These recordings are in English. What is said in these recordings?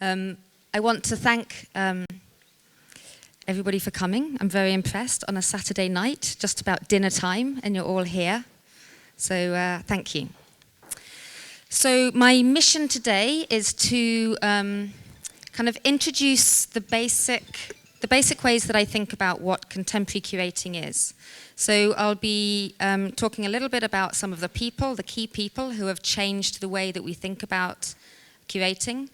I want to thank everybody for coming. I'm very impressed on a Saturday night, just about dinner time, and you're all here. So thank you. So my mission today is to kind of introduce the basic ways that I think about what contemporary curating is. So I'll be talking a little bit about some of the people, the key people who have changed the way that we think about curating.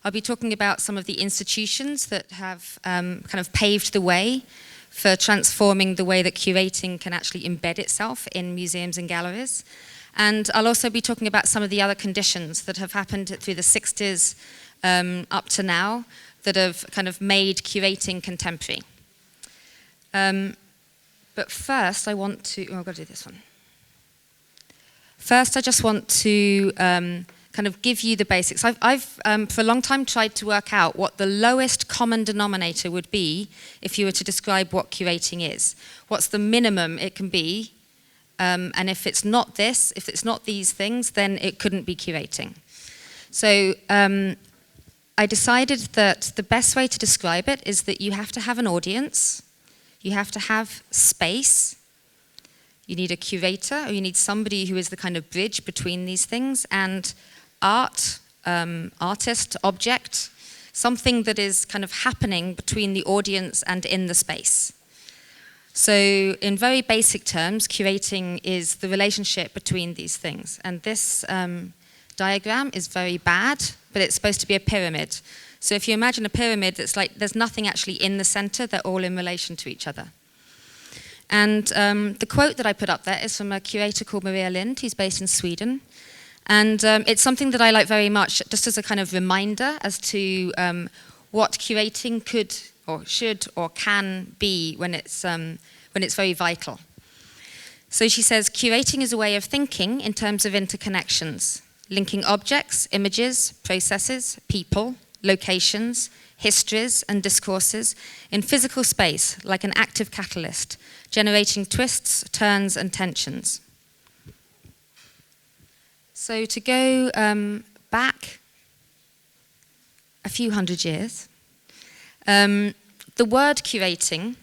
I'll be talking about some of the institutions that have kind of paved the way for transforming the way that curating can actually embed itself in museums and galleries. And I'll also be talking about some of the other conditions that have happened through the 60s up to now that have kind of made curating contemporary. But first I want to, I've got to do this one. First I just want to kind of give you the basics. I've for a long time tried to work out what the lowest common denominator would be if you were to describe what curating is. What's the minimum it can be, and if it's not this, if it's not these things, then it couldn't be curating. So I decided that the best way to describe it is that you have to have an audience, you have to have space, you need a curator, or you need somebody who is the kind of bridge between these things, and art, artist, object, something that is kind of happening between the audience and in the space. So in very basic terms, curating is the relationship between these things. And this diagram is very bad, but it's supposed to be a pyramid. So if you imagine a pyramid, it's like there's nothing actually in the center, they're all in relation to each other. And the quote that I put up there is from a curator called Maria Lind, who's based in Sweden. And it's something that I like very much, just as a kind of reminder as to what curating could or should or can be when it's very vital. So she says, curating is a way of thinking in terms of interconnections, linking objects, images, processes, people, locations, histories and discourses in physical space like an active catalyst, generating twists, turns and tensions. So to go back a few hundred years, the word curating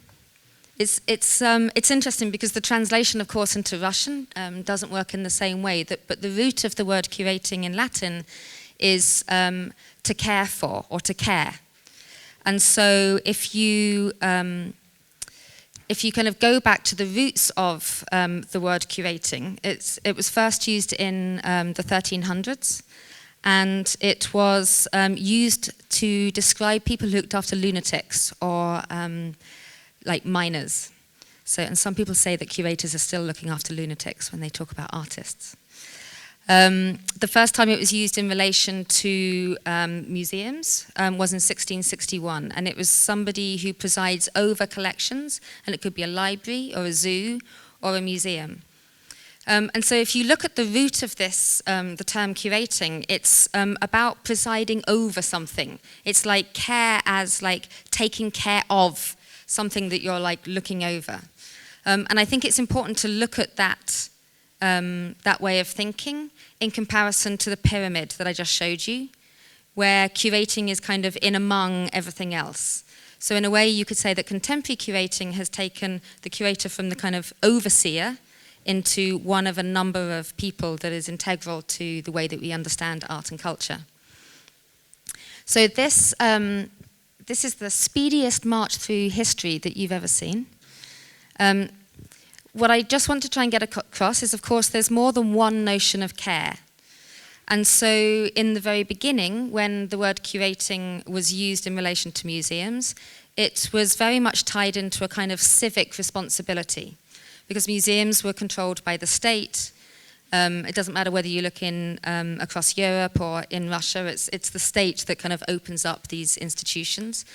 it's interesting because the translation, of course, into Russian doesn't work in the same way. But the root of the word curating in Latin is to care for or to care. And so if you kind of go back to the roots of the word curating, it was first used in the 1300s, and it was used to describe people who looked after lunatics or like minors. So, and some people say that curators are still looking after lunatics when they talk about artists. The first time it was used in relation to museums was in 1661, and it was somebody who presides over collections, and it could be a library or a zoo or a museum. And so if you look at the root of this, the term curating, it's about presiding over something. It's like care as like taking care of something that you're like looking over. And I think it's important to look at that way of thinking in comparison to the pyramid that I just showed you, where curating is kind of in among everything else. So in a way you could say that contemporary curating has taken the curator from the kind of overseer into one of a number of people that is integral to the way that we understand art and culture. So this is the speediest march through history that you've ever seen. What I just want to try and get across is, of course, there's more than one notion of care. And so in the very beginning, when the word curating was used in relation to museums, it was very much tied into a kind of civic responsibility, because museums were controlled by the state. It doesn't matter whether you look in across Europe or in Russia, it's the state that kind of opens up these institutions.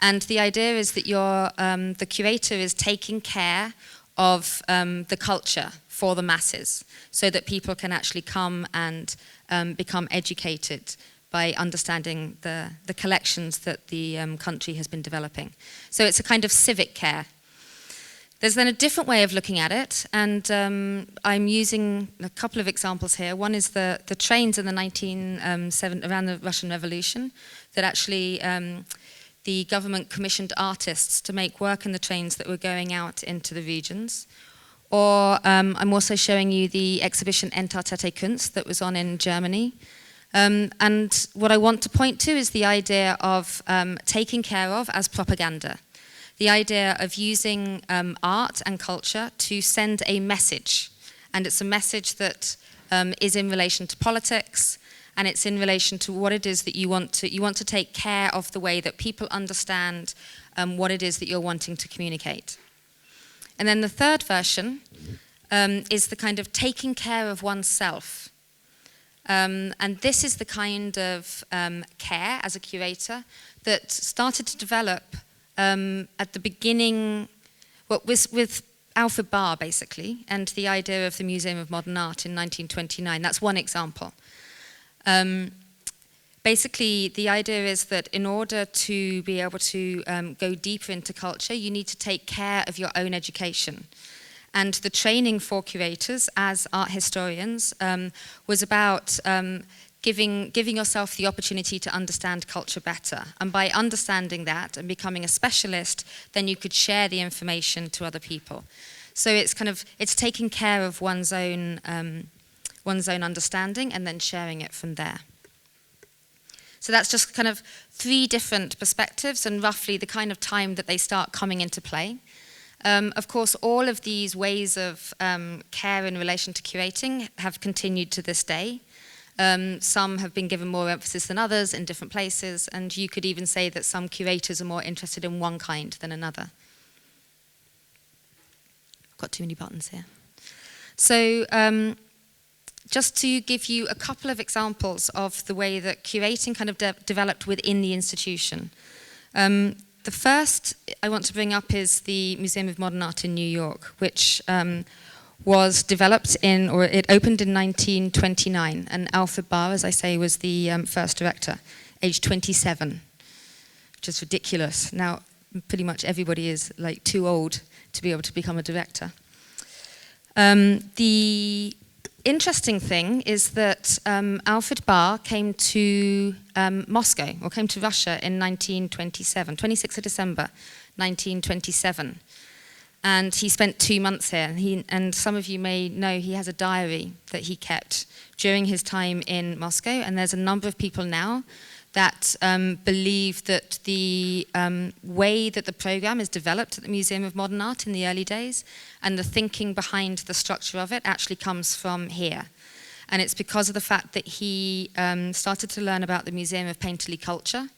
And the idea is that the curator is taking care of the culture for the masses, so that people can actually come and become educated by understanding the collections that the country has been developing. So it's a kind of civic care. There's then a different way of looking at it, and I'm using a couple of examples here. One is the trains in the around the Russian Revolution, that actually the government commissioned artists to make work in the trains that were going out into the regions. Or I'm also showing you the exhibition Entartete Kunst that was on in Germany. And what I want to point to is the idea of taking care of as propaganda. The idea of using art and culture to send a message. And it's a message that is in relation to politics, and it's in relation to what it is that you want to take care of the way that people understand what it is that you're wanting to communicate. And then the third version is the kind of taking care of oneself. And this is the kind of care as a curator that started to develop at the beginning, with Alfred Barr, basically, and the idea of the Museum of Modern Art in 1929. That's one example. Basically, the idea is that in order to be able to go deeper into culture, you need to take care of your own education. And the training for curators as art historians was about giving yourself the opportunity to understand culture better. And by understanding that and becoming a specialist, then you could share the information to other people. So it's taking care of one's own understanding and then sharing it from there. So that's just kind of 3 different perspectives and roughly the kind of time that they start coming into play. Of course, all of these ways of care in relation to curating have continued to this day. Some have been given more emphasis than others in different places, and you could even say that some curators are more interested in one kind than another. I've got too many buttons here. So just to give you a couple of examples of the way that curating kind of developed within the institution. The first I want to bring up is the Museum of Modern Art in New York, which was developed it opened in 1929, and Alfred Barr, as I say, was the first director, aged 27, which is ridiculous. Now, pretty much everybody is like too old to be able to become a director. The interesting thing is that Alfred Barr came to Moscow, or came to Russia in 1927, 26th of December, 1927. And he spent 2 months here. And some of you may know he has a diary that he kept during his time in Moscow. And there's a number of people now that believe that the way that the program is developed at the Museum of Modern Art in the early days and the thinking behind the structure of it actually comes from here. And it's because of the fact that he started to learn about the Museum of Painterly Culture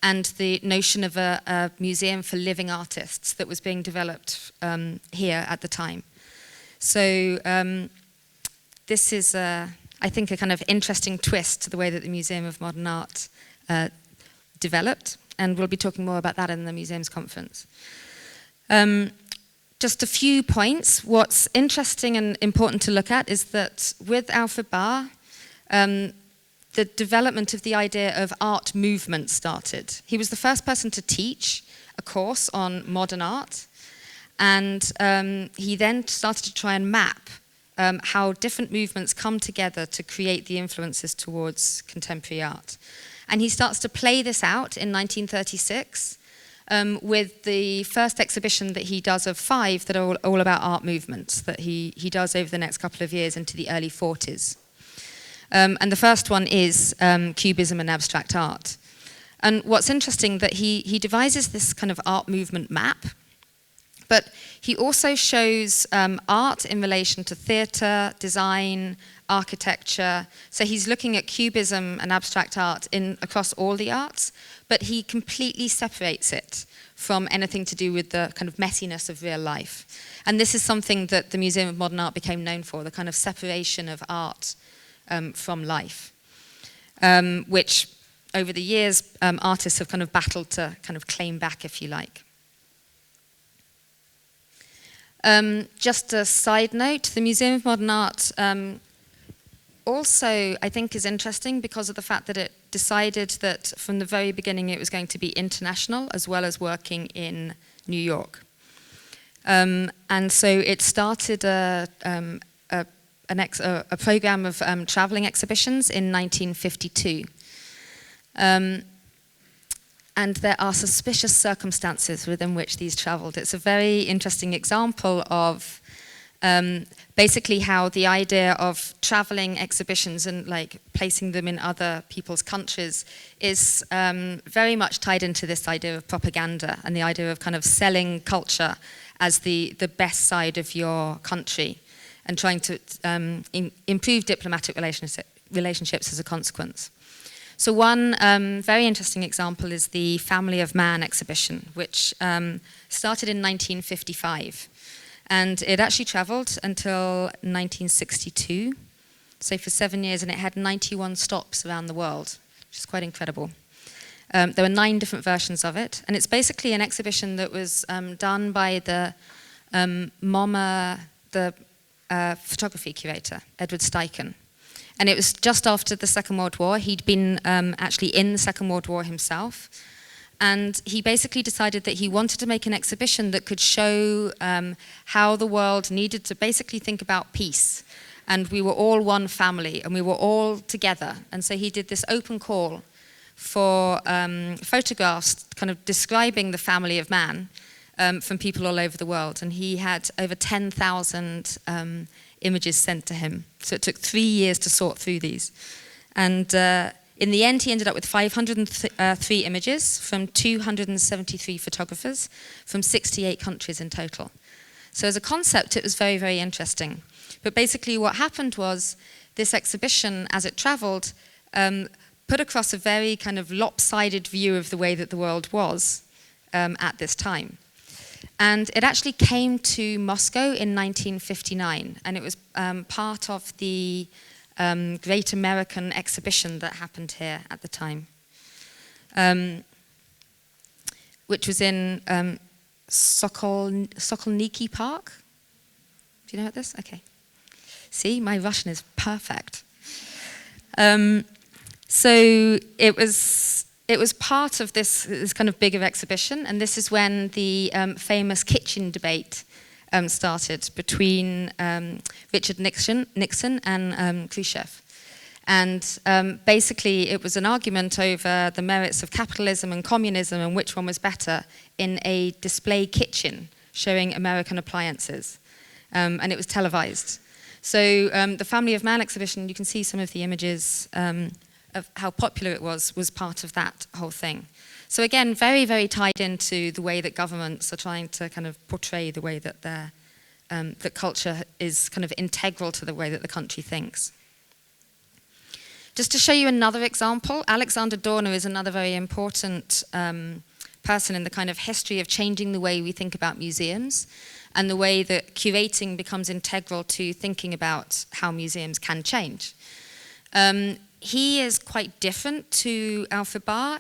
and the notion of a museum for living artists that was being developed here at the time. So this is, I think, a kind of interesting twist to the way that the Museum of Modern Art developed, and we'll be talking more about that in the museum's conference. Just a few points. What's interesting and important to look at is that with Alfred Barr, the development of the idea of art movement started. He was the first person to teach a course on modern art, and he then started to try and map how different movements come together to create the influences towards contemporary art. And he starts to play this out in 1936 with the first exhibition that he does of 5 that are all about art movements that he does over the next couple of years into the early 40s. And the first one is Cubism and abstract art. And what's interesting that he devises this kind of art movement map, but he also shows art in relation to theatre, design, architecture. So he's looking at Cubism and abstract art across all the arts, but he completely separates it from anything to do with the kind of messiness of real life. And this is something that the Museum of Modern Art became known for, the kind of separation of art from life, which over the years artists have kind of battled to kind of claim back, if you like. Just a side note, the Museum of Modern Art also, I think, is interesting because of the fact that it decided that from the very beginning it was going to be international as well as working in New York. And so it started a program of traveling exhibitions in 1952. And there are suspicious circumstances within which these traveled. It's a very interesting example of basically how the idea of traveling exhibitions and like placing them in other people's countries is very much tied into this idea of propaganda and the idea of kind of selling culture as the best side of your country and trying to improve diplomatic relationships as a consequence. So one very interesting example is the Family of Man exhibition, which started in 1955. And it actually traveled until 1962, so for 7 years, and it had 91 stops around the world, which is quite incredible. There were 9 different versions of it, and it's basically an exhibition that was done by the MoMA, the photography curator, Edward Steichen. And it was just after the Second World War. He'd been actually in the Second World War himself. And he basically decided that he wanted to make an exhibition that could show how the world needed to basically think about peace. And we were all one family, and we were all together. And so he did this open call for photographs kind of describing the family of man from people all over the world. And he had over 10,000 images sent to him. So it took 3 years to sort through these. And in the end, he ended up with 503 images from 273 photographers from 68 countries in total. So as a concept, it was very, very interesting. But basically what happened was this exhibition, as it traveled, put across a very kind of lopsided view of the way that the world was at this time. And it actually came to Moscow in 1959, and it was part of the Great American Exhibition that happened here at the time, which was in Sokolniki Park. Do you know about this? Okay. See, my Russian is perfect. So it was part of this kind of bigger exhibition, and this is when the famous kitchen debate started between Richard Nixon and Khrushchev. And basically it was an argument over the merits of capitalism and communism and which one was better in a display kitchen showing American appliances. And it was televised. So the Family of Man exhibition, you can see some of the images of how popular it was part of that whole thing. So again, very, very tied into the way that governments are trying to kind of portray the way that that culture is kind of integral to the way that the country thinks. Just to show you another example, Alexander Dorner is another very important person in the kind of history of changing the way we think about museums and the way that curating becomes integral to thinking about how museums can change. He is quite different to Alfred Barr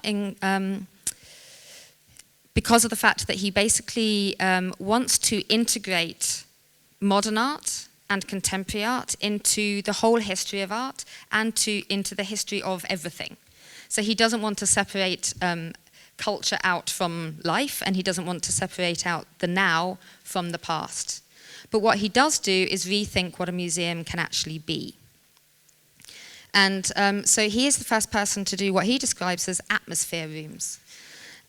because of the fact that he basically wants to integrate modern art and contemporary art into the whole history of art and into the history of everything. So he doesn't want to separate culture out from life, and he doesn't want to separate out the now from the past. But what he does do is rethink what a museum can actually be. And so he is the first person to do what he describes as atmosphere rooms.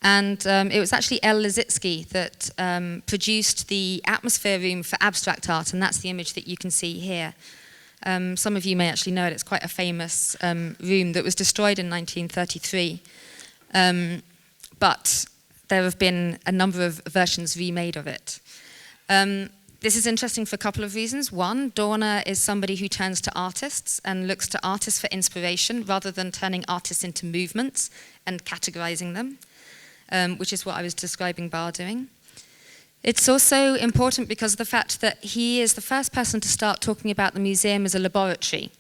And it was actually El Lissitzky that produced the atmosphere room for abstract art, and that's the image that you can see here. Some of you may actually know it. It's quite a famous room that was destroyed in 1933. But there have been a number of versions remade of it. This is interesting for a couple of reasons. One, Dorner is somebody who turns to artists and looks to artists for inspiration rather than turning artists into movements and categorizing them, which is what I was describing Barr doing. It's also important because of the fact that he is the first person to start talking about the museum as a laboratory,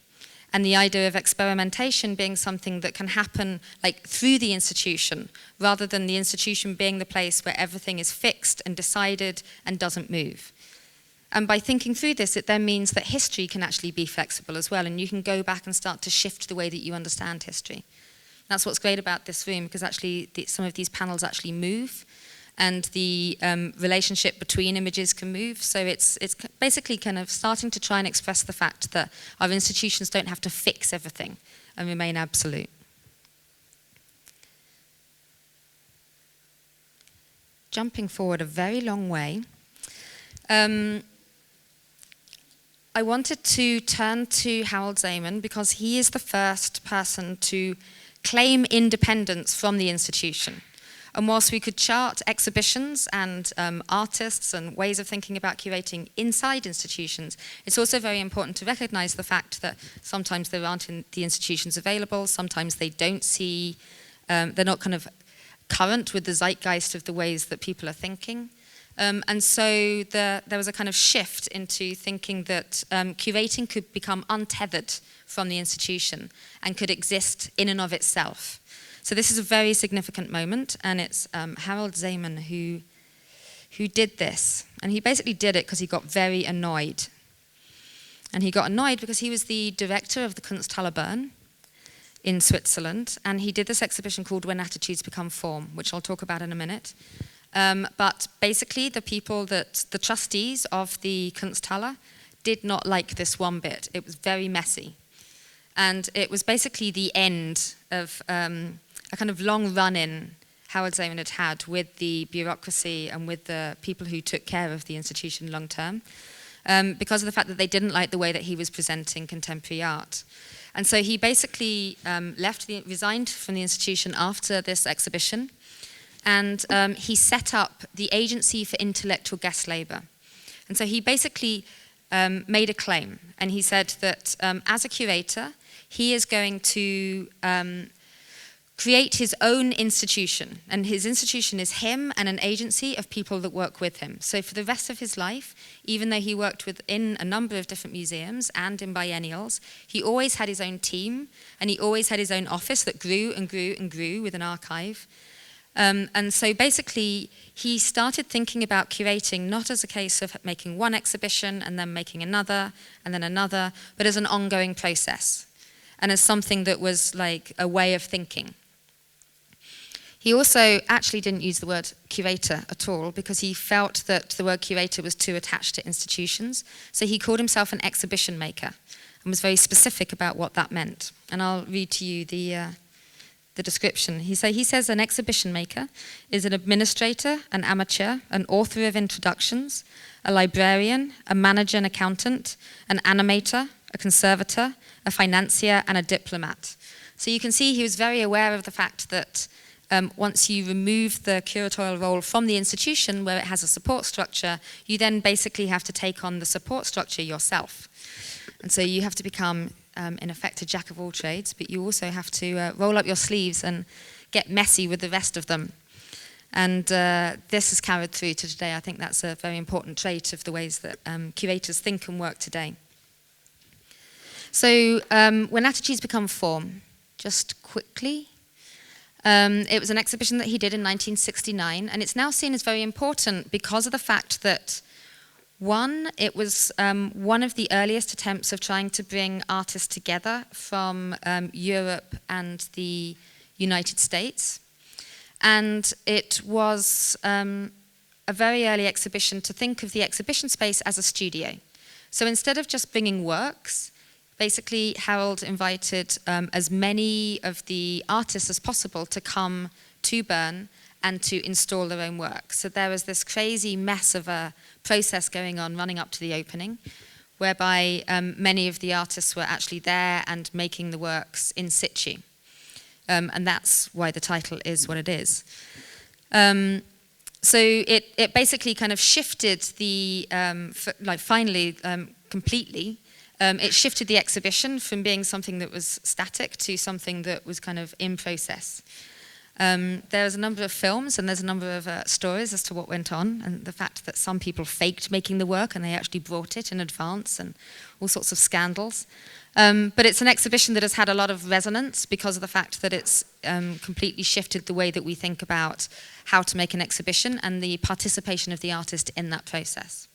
and the idea of experimentation being something that can happen like through the institution, rather than the institution being the place where everything is fixed and decided and doesn't move. And by thinking through this, it then means that history can actually be flexible as well, and you can go back and start to shift the way that you understand history. That's what's great about this room, because actually some of these panels actually move, and the relationship between images can move. So it's basically kind of starting to try and express the fact that our institutions don't have to fix everything and remain absolute. Jumping forward a very long way, I wanted to turn to Harold Szeemann because he is the first person to claim independence from the institution. And whilst we could chart exhibitions and artists and ways of thinking about curating inside institutions, it's also very important to recognize the fact that sometimes there aren't the institutions available, sometimes they don't see, they're not kind of current with the zeitgeist of the ways that people are thinking. And so there was a kind of shift into thinking that curating could become untethered from the institution and could exist in and of itself. So this is a very significant moment, and it's Harold Szeemann who did this. And he basically did it because he got very annoyed. And he got annoyed because he was the director of the Kunsthalle Bern in Switzerland, and he did this exhibition called When Attitudes Become Form, which I'll talk about in a minute. But basically the trustees of the Kunsthalle did not like this one bit. It was very messy. And it was basically the end of a kind of long run-in Harold Szeemann had with the bureaucracy and with the people who took care of the institution long term, because of the fact that they didn't like the way that he was presenting contemporary art. And so he basically resigned from the institution after this exhibition, and he set up the Agency for Intellectual Guest Labour. And so he basically made a claim, and he said that as a curator, he is going to create his own institution, and his institution is him and an agency of people that work with him. So for the rest of his life, even though he worked within a number of different museums and in biennials, he always had his own team, and he always had his own office that grew and grew and grew with an archive. And so basically, he started thinking about curating not as a case of making one exhibition and then making another and then another, but as an ongoing process, and as something that was like a way of thinking. He also actually didn't use the word curator at all because he felt that the word curator was too attached to institutions. So he called himself an exhibition maker and was very specific about what that meant. And I'll read to you the description. He says an exhibition maker is an administrator, an amateur, an author of introductions, a librarian, a manager and accountant, an animator, a conservator, a financier, and a diplomat. So you can see he was very aware of the fact that once you remove the curatorial role from the institution where it has a support structure, you then basically have to take on the support structure yourself. And so you have to become, in effect, a jack of all trades, but you also have to roll up your sleeves and get messy with the rest of them. And this is carried through to today. I think that's a very important trait of the ways that curators think and work today. So when attitudes become form, just quickly, it was an exhibition that he did in 1969, and it's now seen as very important because of the fact that, one, it was one of the earliest attempts of trying to bring artists together from Europe and the United States. And it was a very early exhibition to think of the exhibition space as a studio. So instead of just bringing works, basically, Harold invited as many of the artists as possible to come to Bern and to install their own work. So there was this crazy mess of a process going on running up to the opening, whereby many of the artists were actually there and making the works in situ. And that's why the title is what it is. So it basically kind of shifted the, finally, completely, it shifted the exhibition from being something that was static to something that was kind of in process. There's a number of films and there's a number of stories as to what went on, and the fact that some people faked making the work and they actually brought it in advance, and all sorts of scandals. But it's an exhibition that has had a lot of resonance because of the fact that it's completely shifted the way that we think about how to make an exhibition and the participation of the artist in that process.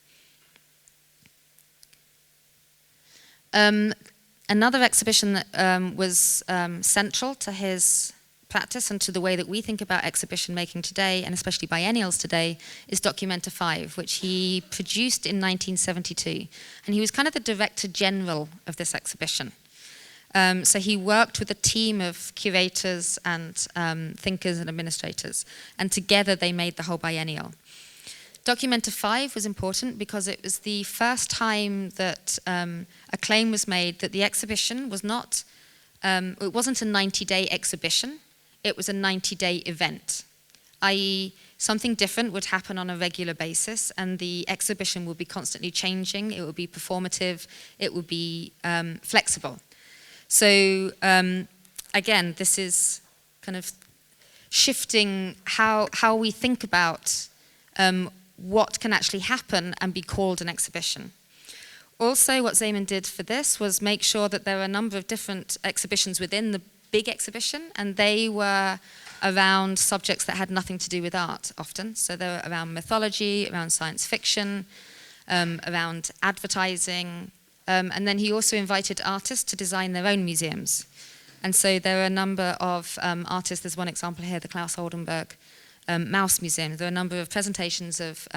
Another exhibition that was central to his practice and to the way that we think about exhibition making today, and especially biennials today, is Documenta 5, which he produced in 1972. And he was kind of the director general of this exhibition. So he worked with a team of curators and thinkers and administrators, and together they made the whole biennial. Documenta 5 was important because it was the first time that a claim was made that the exhibition was not, it wasn't a 90-day exhibition, it was a 90-day event, i.e. something different would happen on a regular basis and the exhibition would be constantly changing, it would be performative, it would be flexible. So again, this is kind of shifting how we think about what can actually happen and be called an exhibition. Also, what Szeemann did for this was make sure that there were a number of different exhibitions within the big exhibition, and they were around subjects that had nothing to do with art often. So they were around mythology, around science fiction, around advertising, and then he also invited artists to design their own museums. And so there are a number of artists, there's one example here, the Klaus Oldenburg Mouse Museum. There are a number of presentations of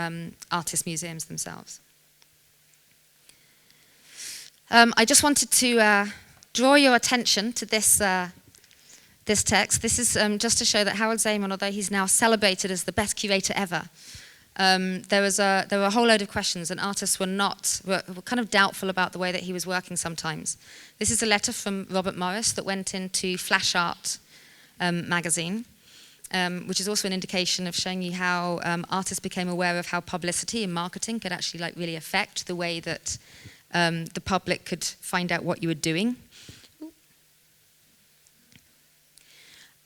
artist museums themselves. I just wanted to draw your attention to this this text. This is just to show that Harold Szeemann, although he's now celebrated as the best curator ever, there were a whole load of questions, and artists were kind of doubtful about the way that he was working sometimes. This is a letter from Robert Morris that went into Flash Art magazine, which is also an indication of showing you how artists became aware of how publicity and marketing could actually really affect the way that the public could find out what you were doing.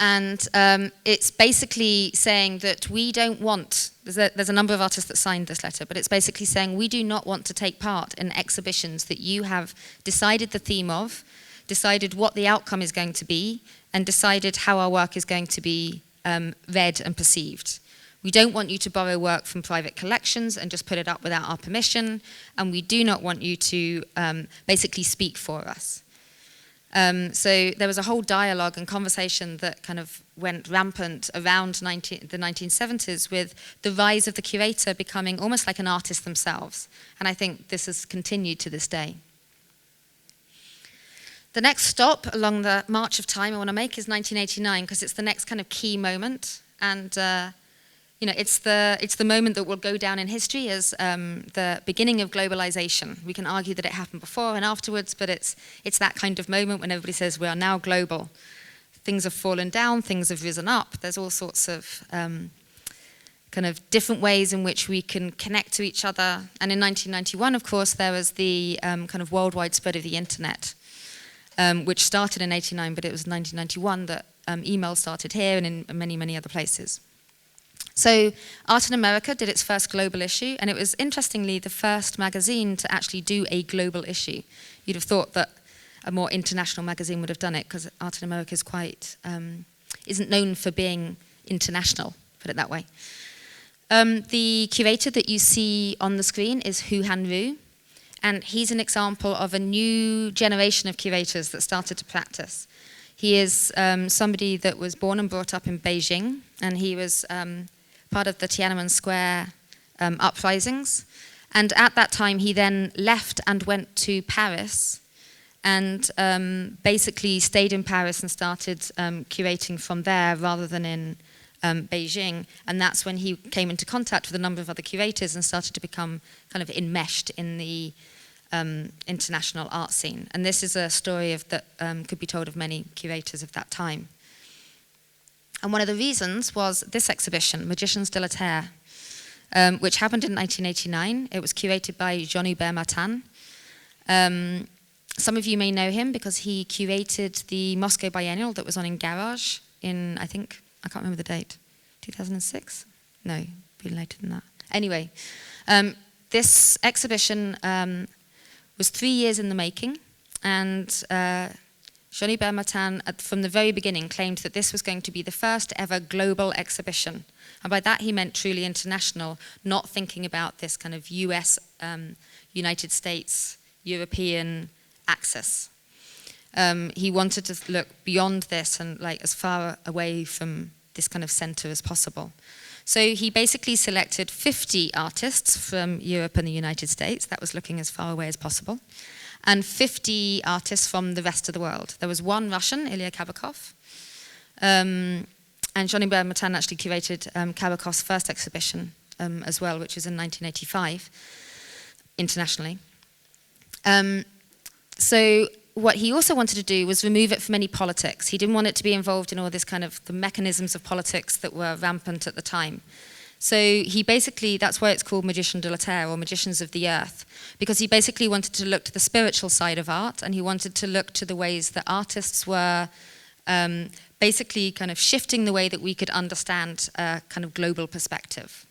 And it's basically saying that we don't want, there's a number of artists that signed this letter, but it's basically saying we do not want to take part in exhibitions that you have decided the theme of, decided what the outcome is going to be, and decided how our work is going to be read and perceived. We don't want you to borrow work from private collections and just put it up without our permission, and we do not want you to basically speak for us. So there was a whole dialogue and conversation that kind of went rampant around the 1970s with the rise of the curator becoming almost like an artist themselves. And I think this has continued to this day. The next stop along the march of time I want to make is 1989, because it's the next kind of key moment. And you know, it's the moment that will go down in history as the beginning of globalization. We can argue that it happened before and afterwards, but it's that kind of moment when everybody says we are now global. Things have fallen down, things have risen up. There's all sorts of kind of different ways in which we can connect to each other. And in 1991, of course, there was the kind of worldwide spread of the internet, which started in '89, but it was 1991 that email started here and in many, many other places. So Art in America did its first global issue, and it was, interestingly, the first magazine to actually do a global issue. You'd have thought that a more international magazine would have done it, because Art in America is quite, isn't known for being international, put it that way. The curator that you see on the screen is Hu Han Ru, and he's an example of a new generation of curators that started to practice. He is somebody that was born and brought up in Beijing, and he was part of the Tiananmen Square uprisings. And at that time, he then left and went to Paris and basically stayed in Paris and started curating from there rather than in Beijing. And that's when he came into contact with a number of other curators and started to become kind of enmeshed in the international art scene. And this is a story that could be told of many curators of that time. And one of the reasons was this exhibition, Magicians de la Terre, which happened in 1989. It was curated by Jean-Hubert Martin. Some of you may know him because he curated the Moscow Biennial that was on in Garage in, I can't remember the date, 2006? No, be later than that. Anyway, this exhibition was 3 years in the making, and Jean-Hubert Martin, from the very beginning, claimed that this was going to be the first ever global exhibition. And by that he meant truly international, not thinking about this kind of US, United States, European axis. He wanted to look beyond this and like as far away from this kind of center as possible. So he basically selected 50 artists from Europe and the United States, that was looking as far away as possible, and 50 artists from the rest of the world. There was one Russian, Ilya Kabakov, and Jean-Hubert Martin actually curated Kabakov's first exhibition as well, which was in 1985, internationally. So what he also wanted to do was remove it from any politics. He didn't want it to be involved in all this kind of the mechanisms of politics that were rampant at the time. So he basically, that's why it's called Magician de la Terre, or Magicians of the Earth, because he basically wanted to look to the spiritual side of art, and he wanted to look to the ways that artists were basically kind of shifting the way that we could understand a kind of global perspective,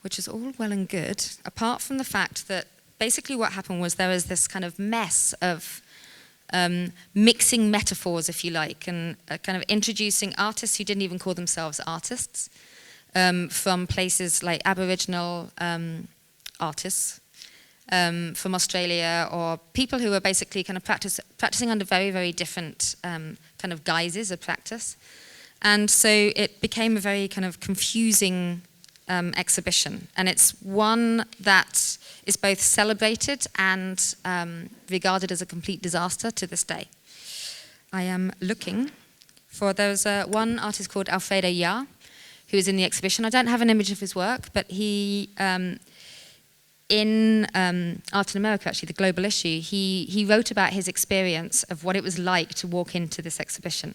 which is all well and good, apart from the fact that basically what happened was there was this kind of mess of mixing metaphors, if you like, and kind of introducing artists who didn't even call themselves artists, from places like Aboriginal artists from Australia, or people who were basically kind of practicing under very, very different kind of guises of practice. And so it became a very kind of confusing exhibition. And it's one that is both celebrated and regarded as a complete disaster to this day. I am looking for, there's one artist called Alfredo Jahr, who is in the exhibition. I don't have an image of his work, but he, in Art in America, actually, the global issue, he wrote about his experience of what it was like to walk into this exhibition.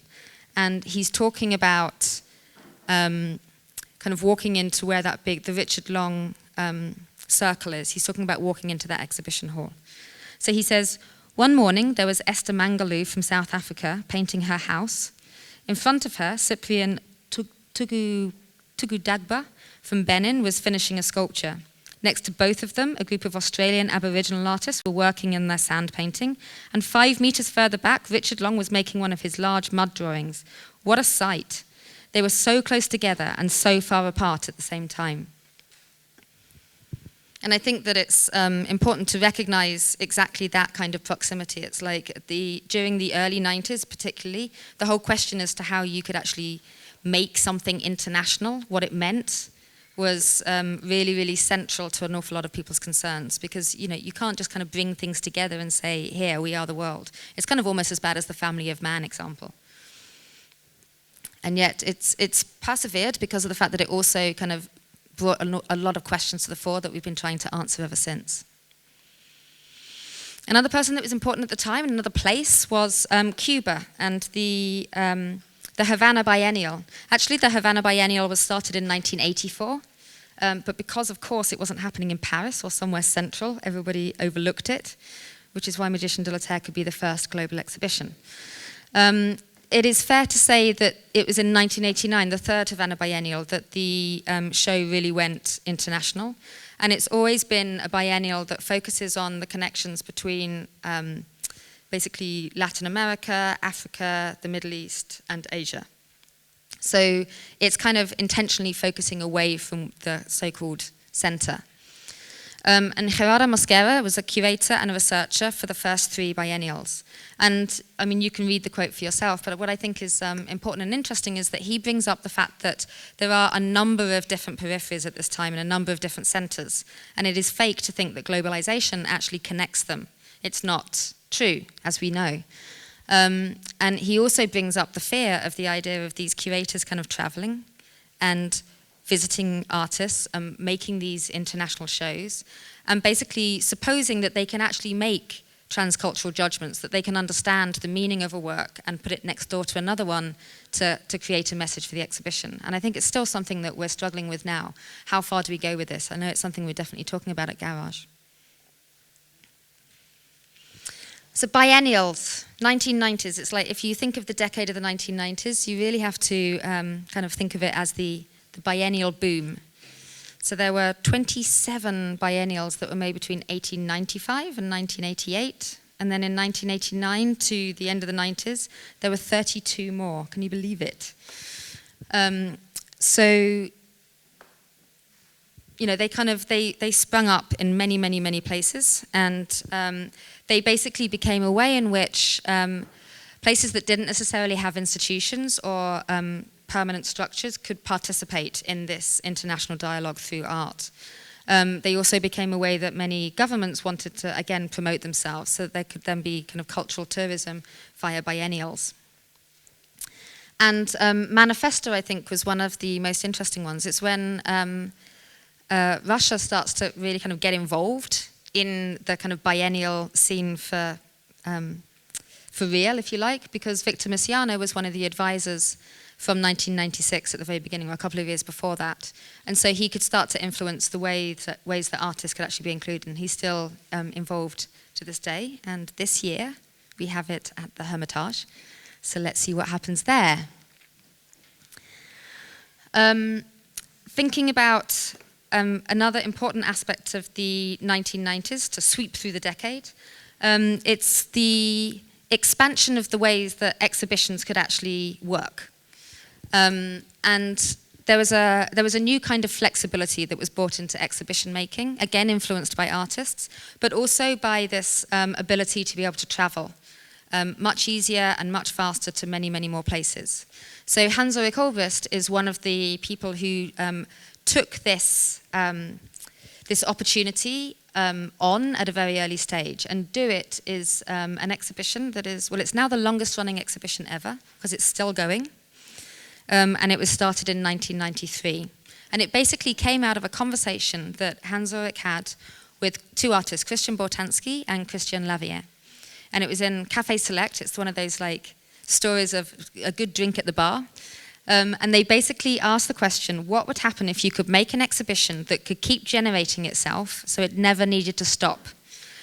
And he's talking about kind of walking into where that big, the Richard Long circle is. He's talking about walking into that exhibition hall. So he says, one morning there was Esther Mangaloo from South Africa painting her house. In front of her, Cyprian Tugudagba from Benin was finishing a sculpture. Next to both of them, a group of Australian Aboriginal artists were working in their sand painting. And 5 meters further back, Richard Long was making one of his large mud drawings. What a sight. They were so close together and so far apart at the same time. And I think that it's important to recognize exactly that kind of proximity. It's like during the early 90s particularly, the whole question as to how you could actually make something international, what it meant, was really, really central to an awful lot of people's concerns, because you can't just kind of bring things together and say, here, we are the world. It's kind of almost as bad as the family of man example. And yet it's persevered because of the fact that it also kind of brought a lot of questions to the fore that we've been trying to answer ever since. Another person that was important at the time, another place, was Cuba and the Havana Biennial. Actually, the Havana Biennial was started in 1984, but because, of course, it wasn't happening in Paris or somewhere central, everybody overlooked it, which is why Magician de la Terre could be the first global exhibition. It is fair to say that it was in 1989, the third Havana Biennial, that the show really went international. And it's always been a biennial that focuses on the connections between basically Latin America, Africa, the Middle East, and Asia. So it's kind of intentionally focusing away from the so-called center. And Gerardo Mosquera was a curator and a researcher for the first 3 biennials. And I mean, you can read the quote for yourself, but what I think is important and interesting is that he brings up the fact that there are a number of different peripheries at this time and a number of different centers. And it is fake to think that globalization actually connects them. It's not true, as we know. And he also brings up the fear of the idea of these curators kind of traveling and visiting artists, making these international shows, and basically supposing that they can actually make transcultural judgments, that they can understand the meaning of a work and put it next door to another one to create a message for the exhibition. And I think it's still something that we're struggling with now. How far do we go with this? I know it's something we're definitely talking about at Garage. So biennials, 1990s, it's like if you think of the decade of the 1990s, you really have to kind of think of it as the biennial boom. So there were 27 biennials that were made between 1895 and 1988. And then in 1989 to the end of the 90s, there were 32 more. Can you believe it? So they sprung up in many, many, many places, and they basically became a way in which places that didn't necessarily have institutions or permanent structures could participate in this international dialogue through art. They also became a way that many governments wanted to, again, promote themselves, so that there could then be kind of cultural tourism via biennials. And Manifesto, I think, was one of the most interesting ones. It's when Russia starts to really kind of get involved in the kind of biennial scene for real, if you like, because Victor Misiano was one of the advisors from 1996 at the very beginning, or a couple of years before that. And so he could start to influence the ways that artists could actually be included, and he's still involved to this day. And this year, we have it at the Hermitage. So let's see what happens there. Thinking about another important aspect of the 1990s to sweep through the decade, it's the expansion of the ways that exhibitions could actually work. And there was a new kind of flexibility that was brought into exhibition making, again influenced by artists, but also by this ability to be able to travel much easier and much faster to many, many more places. So Hans-Ulrich Obrist is one of the people who took this opportunity on at a very early stage. And Do It is an exhibition that is, well, it's now the longest running exhibition ever, because it's still going. And it was started in 1993. And it basically came out of a conversation that Hans-Ulrich had with two artists, Christian Bortansky and Christian Lavier. And it was in Café Select. It's one of those like stories of a good drink at the bar. And they basically asked the question, what would happen if you could make an exhibition that could keep generating itself so it never needed to stop?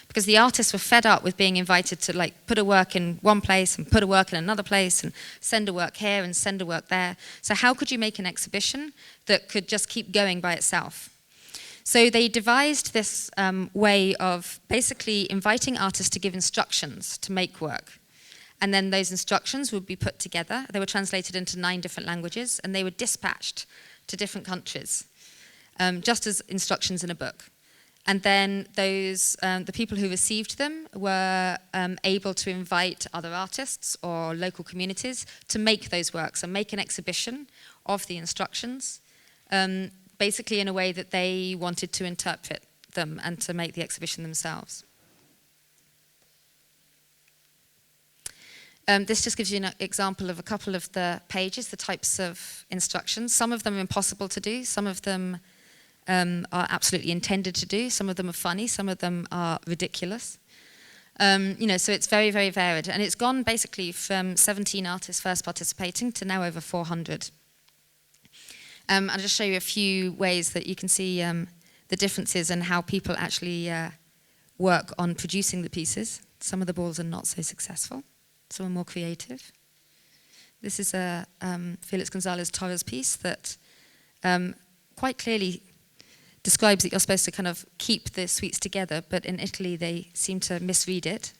Because the artists were fed up with being invited to like put a work in one place and put a work in another place and send a work here and send a work there. So how could you make an exhibition that could just keep going by itself? So they devised this way of basically inviting artists to give instructions to make work. And then those instructions would be put together. They were translated into 9 different languages, and they were dispatched to different countries, just as instructions in a book. And then those, the people who received them were able to invite other artists or local communities to make those works and make an exhibition of the instructions, basically in a way that they wanted to interpret them and to make the exhibition themselves. This just gives you an example of a couple of the pages, the types of instructions. Some of them are impossible to do, some of them are absolutely intended to do, some of them are funny, some of them are ridiculous. So it's very, very varied. And it's gone basically from 17 artists first participating to now over 400. I'll just show you a few ways that you can see the differences in how people actually work on producing the pieces. Some of the balls are not so successful. Some are more creative. This is a Felix González Torres piece that quite clearly describes that you're supposed to kind of keep the suites together, but in Italy they seem to misread it.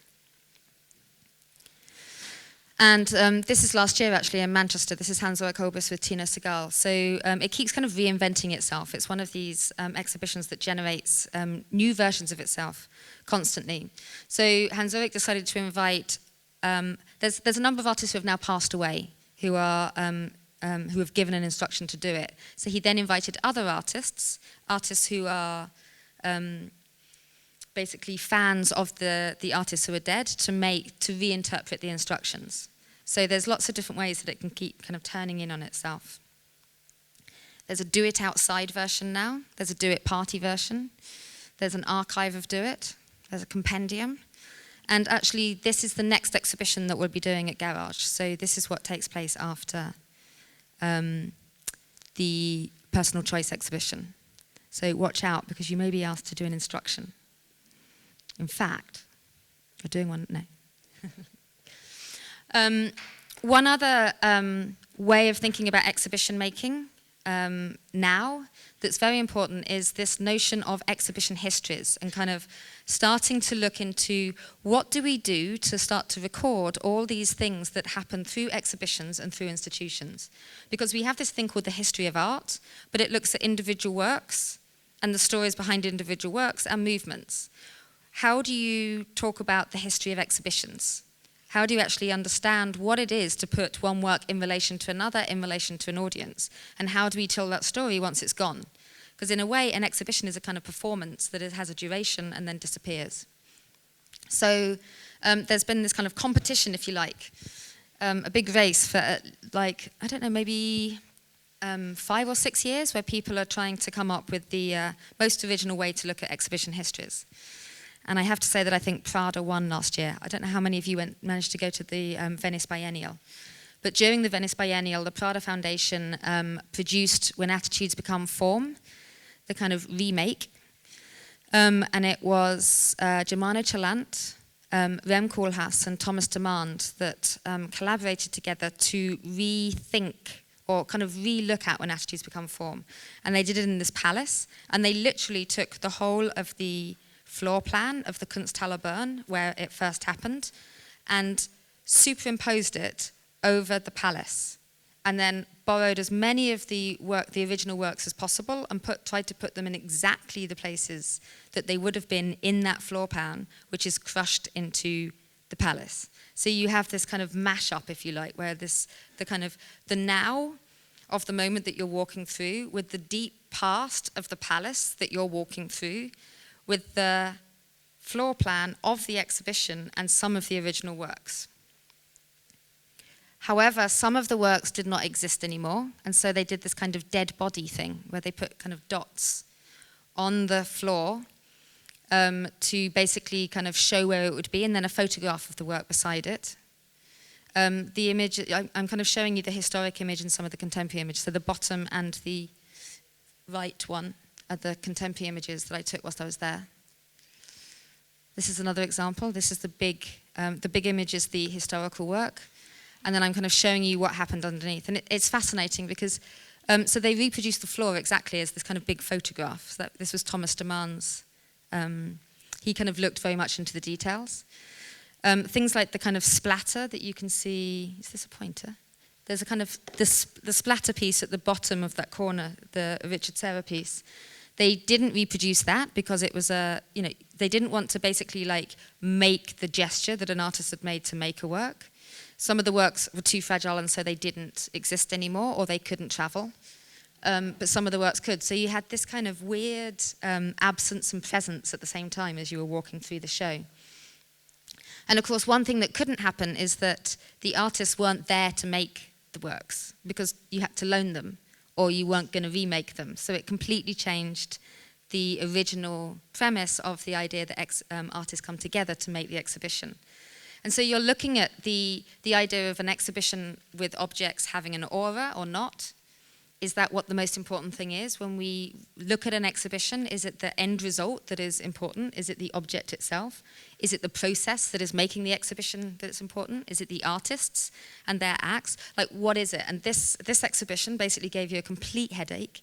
And this is last year actually in Manchester. This is Hans-Ulrich Obrist with Tina Segal. So it keeps kind of reinventing itself. It's one of these exhibitions that generates new versions of itself constantly. So Hans-Ulrich decided to invite there's a number of artists who have now passed away who have given an instruction to do it. So he then invited other artists who are basically fans of the artists who are dead to reinterpret the instructions. So there's lots of different ways that it can keep kind of turning in on itself. There's a Do It Outside version now. There's a Do It Party version. There's an archive of Do It. There's a compendium. And actually, this is the next exhibition that we'll be doing at Garage. So this is what takes place after the personal choice exhibition. So watch out, because you may be asked to do an instruction. In fact, you're doing one, no. One other way of thinking about exhibition making now that's very important is this notion of exhibition histories and kind of starting to look into what do we do to start to record all these things that happen through exhibitions and through institutions. Because we have this thing called the history of art, but it looks at individual works and the stories behind individual works and movements. How do you talk about the history of exhibitions? How do you actually understand what it is to put one work in relation to another, in relation to an audience? And how do we tell that story once it's gone? Because in a way, an exhibition is a kind of performance that it has a duration and then disappears. So there's been this kind of competition, if you like, a big race for like, I don't know, maybe 5 or 6 years, where people are trying to come up with the most original way to look at exhibition histories. And I have to say that I think Prada won last year. I don't know how many of you managed to go to the Venice Biennial. But during the Venice Biennial, the Prada Foundation produced When Attitudes Become Form, the kind of remake. And it was Germano Chalant, Rem Koolhaas and Thomas Demand that collaborated together to rethink or kind of re-look at When Attitudes Become Form. And they did it in this palace, and they literally took the whole of the floor plan of the Kunsthalle Bern, where it first happened, and superimposed it over the palace, and then borrowed as many of the original works as possible, and tried to put them in exactly the places that they would have been in that floor plan, which is crushed into the palace. So you have this kind of mashup, if you like, where the now of the moment that you're walking through, with the deep past of the palace that you're walking through, with the floor plan of the exhibition and some of the original works. However, some of the works did not exist anymore, and so they did this kind of dead body thing, where they put kind of dots on the floor to basically kind of show where it would be, and then a photograph of the work beside it. The image, I'm kind of showing you the historic image and some of the contemporary image, so the bottom and the right one are the contemporary images that I took whilst I was there. This is another example. This is the big image is the historical work. And then I'm kind of showing you what happened underneath. And it's fascinating because, so they reproduced the floor exactly as this kind of big photograph. So this was Thomas Demand's. He kind of looked very much into the details. Things like the kind of splatter that you can see. Is this a pointer? There's a kind of, the splatter piece at the bottom of that corner, the Richard Serra piece. They didn't reproduce that because it was they didn't want to basically like make the gesture that an artist had made to make a work. Some of the works were too fragile, and so they didn't exist anymore, or they couldn't travel. But some of the works could. So you had this kind of weird absence and presence at the same time as you were walking through the show. And of course, one thing that couldn't happen is that the artists weren't there to make the works, because you had to loan them, or you weren't going to remake them. So it completely changed the original premise of the idea that artists come together to make the exhibition. And so you're looking at the idea of an exhibition with objects having an aura or not. Is that what the most important thing is? When we look at an exhibition, is it the end result that is important? Is it the object itself? Is it the process that is making the exhibition that's important? Is it the artists and their acts? Like, what is it? And this exhibition basically gave you a complete headache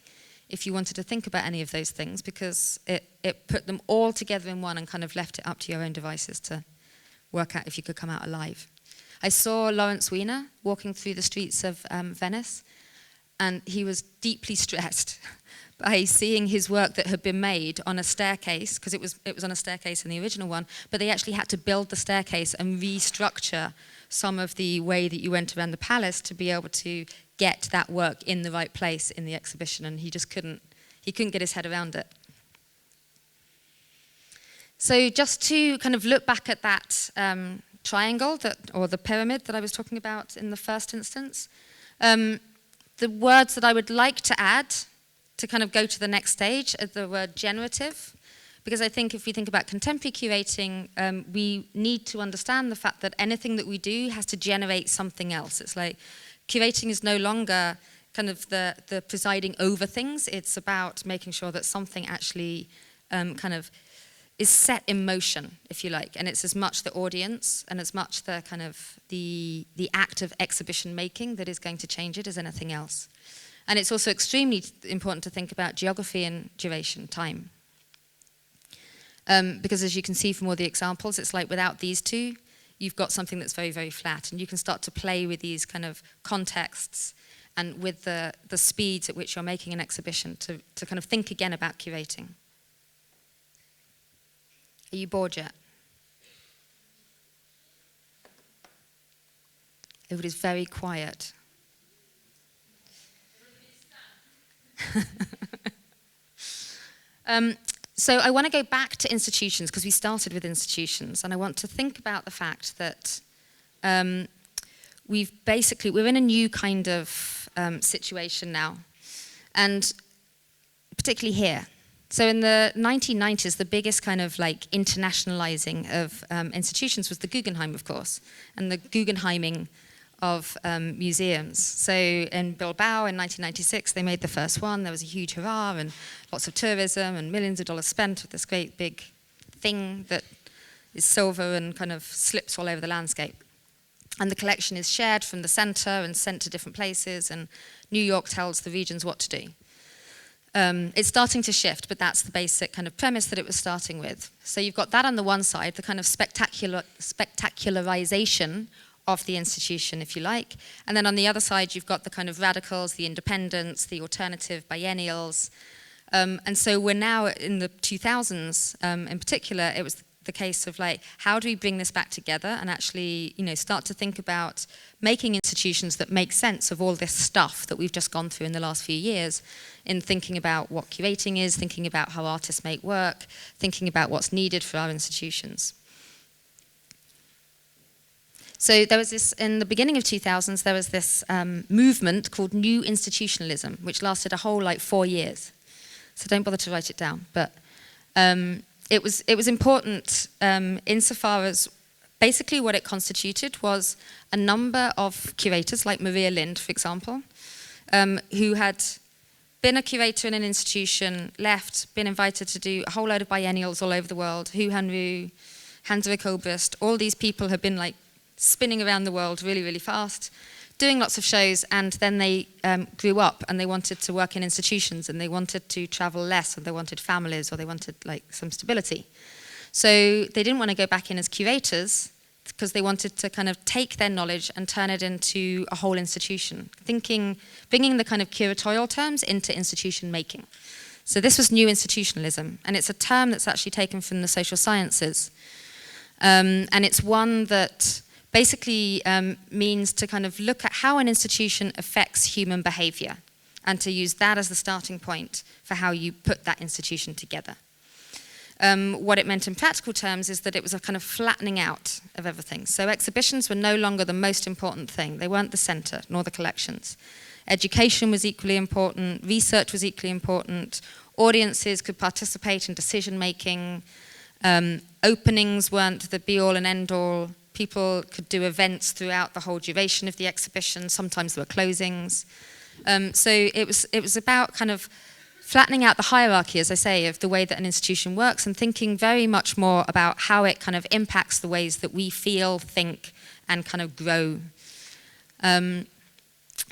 if you wanted to think about any of those things, because it put them all together in one and kind of left it up to your own devices to work out if you could come out alive. I saw Lawrence Weiner walking through the streets of Venice, and he was deeply stressed by seeing his work that had been made on a staircase, because it was on a staircase in the original one, but they actually had to build the staircase and restructure some of the way that you went around the palace to be able to get that work in the right place in the exhibition, and he couldn't get his head around it. So just to kind of look back at that triangle, or the pyramid that I was talking about in the first instance, the words that I would like to add to kind of go to the next stage are the word generative, because I think if we think about contemporary curating, we need to understand the fact that anything that we do has to generate something else. It's like curating is no longer kind of the presiding over things. It's about making sure that something actually kind of is set in motion, if you like, and it's as much the audience and as much the kind of the act of exhibition making that is going to change it as anything else. And it's also extremely important to think about geography and duration, time. Because as you can see from all the examples, it's like without these two, you've got something that's very, very flat, and you can start to play with these kind of contexts and with the speed at which you're making an exhibition to kind of think again about curating. Are you bored yet? Everybody's very quiet. So I want to go back to institutions because we started with institutions, and I want to think about the fact that we're in a new kind of situation now, and particularly here. So in the 1990s, the biggest kind of like internationalizing of institutions was the Guggenheim, of course, and the Guggenheiming of museums. So in Bilbao in 1996, they made the first one. There was a huge hurrah and lots of tourism and millions of dollars spent with this great big thing that is silver and kind of slips all over the landscape. And the collection is shared from the center and sent to different places, and New York tells the regions what to do. It's starting to shift, but that's the basic kind of premise that it was starting with. So you've got that on the one side, the kind of spectacularization of the institution, if you like. And then on the other side, you've got the kind of radicals, the independents, the alternative biennials. And so we're now in the 2000s, in particular, it was the case of like, how do we bring this back together and actually, start to think about making institutions that make sense of all this stuff that we've just gone through in the last few years, in thinking about what curating is, thinking about how artists make work, thinking about what's needed for our institutions. So there was this, in the beginning of 2000s, there was this movement called New Institutionalism, which lasted a whole 4 years. So don't bother to write it down. But it was important insofar as basically what it constituted was a number of curators, like Maria Lind, for example, who had been a curator in an institution, left, been invited to do a whole load of biennials all over the world, Hu Hanru, Hans-Erik Obrist, all these people have been spinning around the world really, really fast, doing lots of shows, and then they grew up and they wanted to work in institutions and they wanted to travel less and they wanted families or they wanted some stability. So they didn't want to go back in as curators because they wanted to kind of take their knowledge and turn it into a whole institution, bringing the kind of curatorial terms into institution making. So this was New Institutionalism, and it's a term that's actually taken from the social sciences. And it's one that basically means to kind of look at how an institution affects human behavior and to use that as the starting point for how you put that institution together. What it meant in practical terms is that it was a kind of flattening out of everything. So exhibitions were no longer the most important thing. They weren't the center, nor the collections. Education was equally important, research was equally important, audiences could participate in decision making, openings weren't the be-all and end-all. People could do events throughout the whole duration of the exhibition. Sometimes there were closings. So it was about kind of flattening out the hierarchy, as I say, of the way that an institution works and thinking very much more about how it kind of impacts the ways that we feel, think, and kind of grow.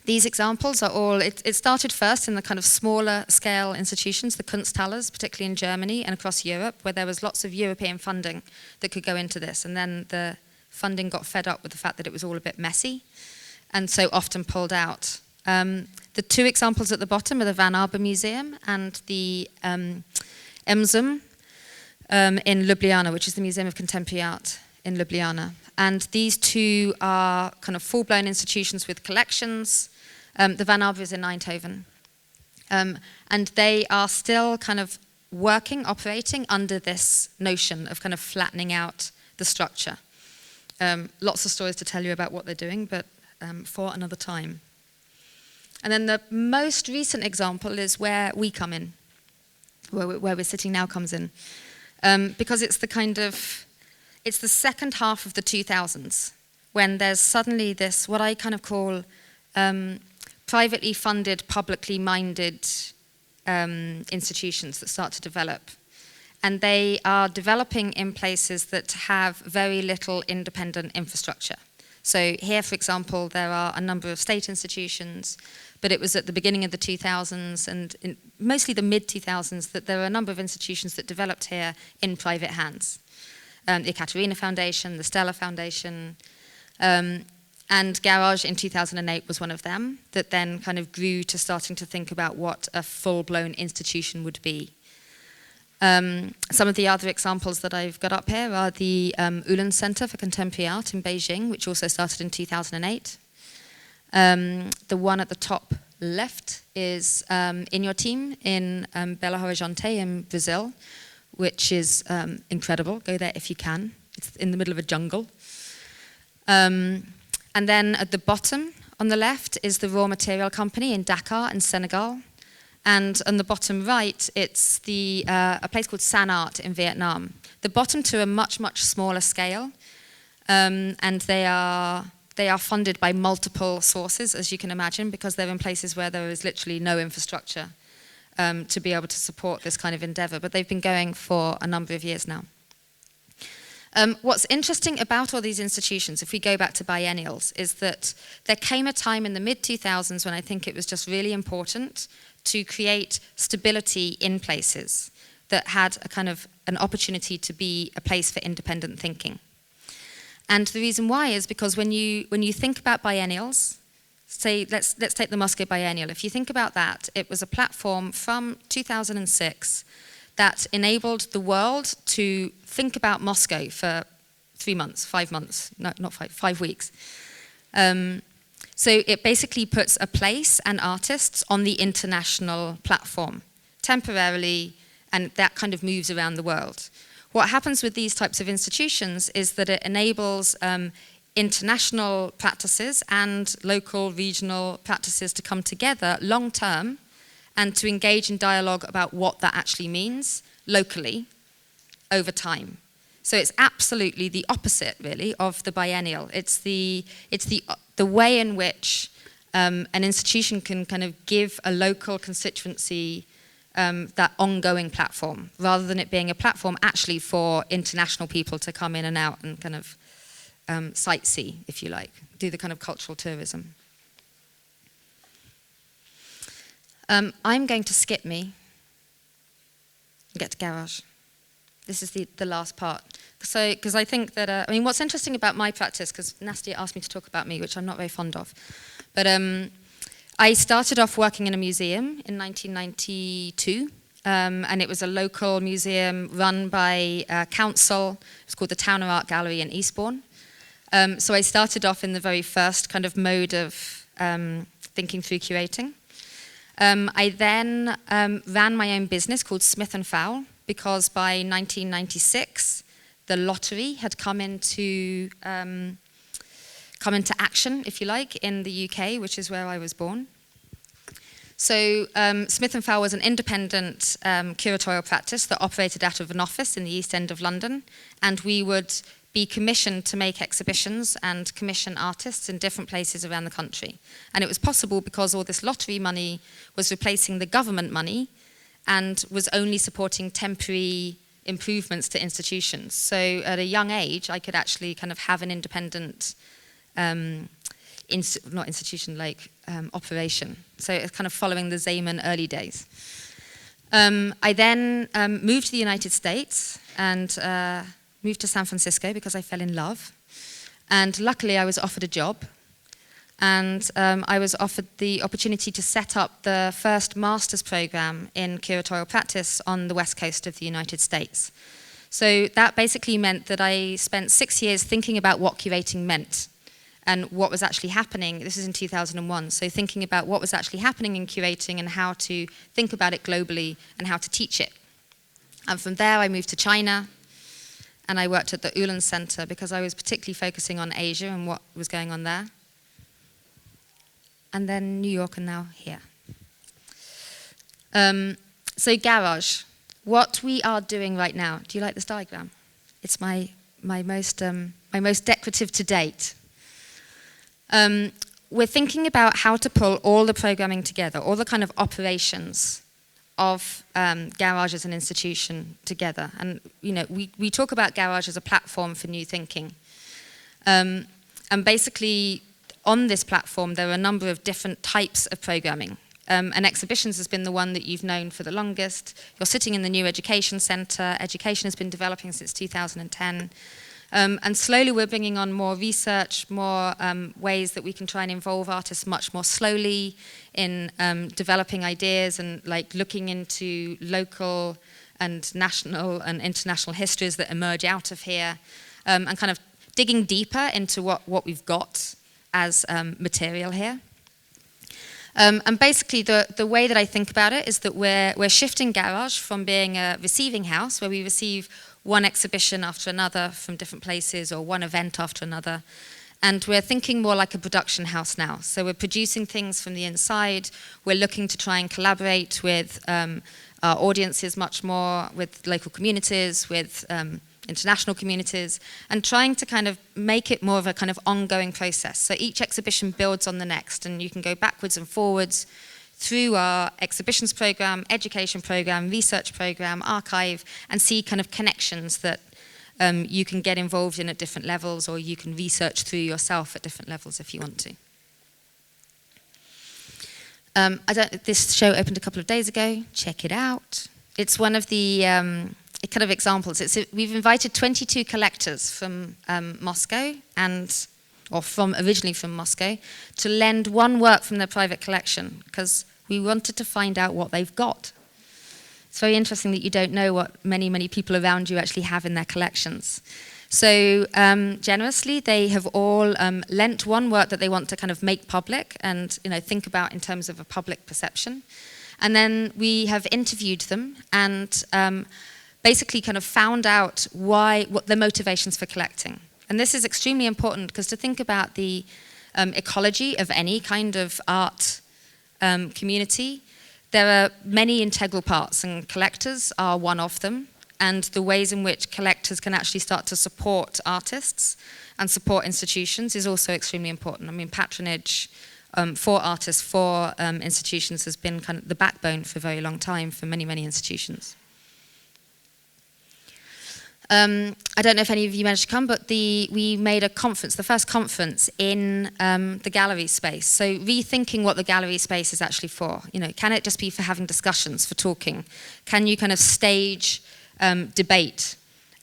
These examples are all, it started first in the kind of smaller scale institutions, the Kunsthalles, particularly in Germany and across Europe, where there was lots of European funding that could go into this. And then the funding got fed up with the fact that it was all a bit messy and so often pulled out. The two examples at the bottom are the Van Arber Museum and the Museum in Ljubljana, which is the Museum of Contemporary Art in Ljubljana. And these two are kind of full-blown institutions with collections. The Van Arber is in Eindhoven. And they are still kind of operating under this notion of kind of flattening out the structure. Lots of stories to tell you about what they're doing, but for another time. And then the most recent example is where we come in, where we're sitting now comes in. Because it's the second half of the 2000s, when there's suddenly this, what I kind of call privately funded, publicly minded institutions that start to develop. And they are developing in places that have very little independent infrastructure. So here, for example, there are a number of state institutions, but it was at the beginning of the 2000s and mostly the mid-2000s that there were a number of institutions that developed here in private hands. The Ekaterina Foundation, the Stella Foundation, And Garage in 2008 was one of them, that then kind of grew to starting to think about what a full-blown institution would be. Some of the other examples that I've got up here are the Ulan Center for Contemporary Art in Beijing, which also started in 2008. The one at the top left is in your team in Belo Horizonte in Brazil, which is incredible. Go there if you can. It's in the middle of a jungle. And then at the bottom on the left is the Raw Material Company in Dakar in Senegal. And on the bottom right, it's a place called San Art in Vietnam. The bottom two are much, much smaller scale. And they are funded by multiple sources, as you can imagine, because they're in places where there is literally no infrastructure to be able to support this kind of endeavor. But they've been going for a number of years now. What's interesting about all these institutions, if we go back to biennials, is that there came a time in the mid-2000s when I think it was just really important to create stability in places that had a kind of an opportunity to be a place for independent thinking. And the reason why is because when you think about biennials, say let's take the Moscow Biennial. If you think about that, it was a platform from 2006 that enabled the world to think about Moscow for 3 months, 5 months, no, not 5 weeks. So it basically puts a place and artists on the international platform temporarily, and that kind of moves around the world. What happens with these types of institutions is that it enables international practices and local, regional practices to come together long term and to engage in dialogue about what that actually means locally over time. So it's absolutely the opposite, really, of the biennial. It's the way in which an institution can kind of give a local constituency that ongoing platform, rather than it being a platform actually for international people to come in and out and kind of sightsee, if you like, do the kind of cultural tourism. I'm going to skip me and get to Garage. This is the last part. So, because I think that, I mean, what's interesting about my practice, because Nastia asked me to talk about me, which I'm not very fond of, but I started off working in a museum in 1992, and it was a local museum run by council. It's called the Town of Art Gallery in Eastbourne. So I started off in the very first kind of mode of thinking through curating. I then ran my own business called Smith & Fowle, because by 1996, the lottery had come into action, if you like, in the UK, which is where I was born. So Smith & Fowle was an independent curatorial practice that operated out of an office in the East End of London, and we would be commissioned to make exhibitions and commission artists in different places around the country. And it was possible because all this lottery money was replacing the government money and was only supporting temporary improvements to institutions. So at a young age, I could actually kind of have an independent, operation. So it's kind of following the Szeemann early days. I then moved to the United States and moved to San Francisco because I fell in love. And luckily I was offered a job. And I was offered the opportunity to set up the first master's program in curatorial practice on the west coast of the United States. So that basically meant that I spent 6 years thinking about what curating meant and what was actually happening. This is in 2001, so thinking about what was actually happening in curating and how to think about it globally and how to teach it. And from there I moved to China, and I worked at the Ulan Center because I was particularly focusing on Asia and what was going on there. And then New York, and now here. So Garage, what we are doing right now. Do you like this diagram? It's my most decorative to date. We're thinking about how to pull all the programming together, all the kind of operations of Garage as an institution together. And we talk about Garage as a platform for new thinking. And basically, on this platform, there are a number of different types of programming. And exhibitions has been the one that you've known for the longest. You're sitting in the new education center. Education has been developing since 2010. And slowly we're bringing on more research, more ways that we can try and involve artists much more slowly in developing ideas and like looking into local and national and international histories that emerge out of here, and kind of digging deeper into what we've got as material here. And basically the way that I think about it is that we're shifting Garage from being a receiving house where we receive one exhibition after another from different places or one event after another. And we're thinking more like a production house now. So we're producing things from the inside. We're looking to try and collaborate with our audiences much more, with local communities, with international communities, and trying to kind of make it more of a kind of ongoing process. So each exhibition builds on the next, and you can go backwards and forwards through our exhibitions program, education program, research program, archive, and see kind of connections that you can get involved in at different levels, or you can research through yourself at different levels if you want to. This show opened a couple of days ago. Check it out. It's one of the kind of examples. We've invited 22 collectors from Moscow originally from Moscow, to lend one work from their private collection because we wanted to find out what they've got. It's very interesting that you don't know what many, many people around you actually have in their collections. So generously, they have all lent one work that they want to kind of make public and think about in terms of a public perception. And then we have interviewed them and basically kind of found out what their motivations for collecting. And this is extremely important because to think about the ecology of any kind of art community, there are many integral parts, and collectors are one of them, and the ways in which collectors can actually start to support artists and support institutions is also extremely important. I mean, patronage for artists, for institutions has been kind of the backbone for a very long time for many, many institutions. I don't know if any of you managed to come, but we made a conference, the first conference in the gallery space. So rethinking what the gallery space is actually for. Can it just be for having discussions, for talking? Can you kind of stage debate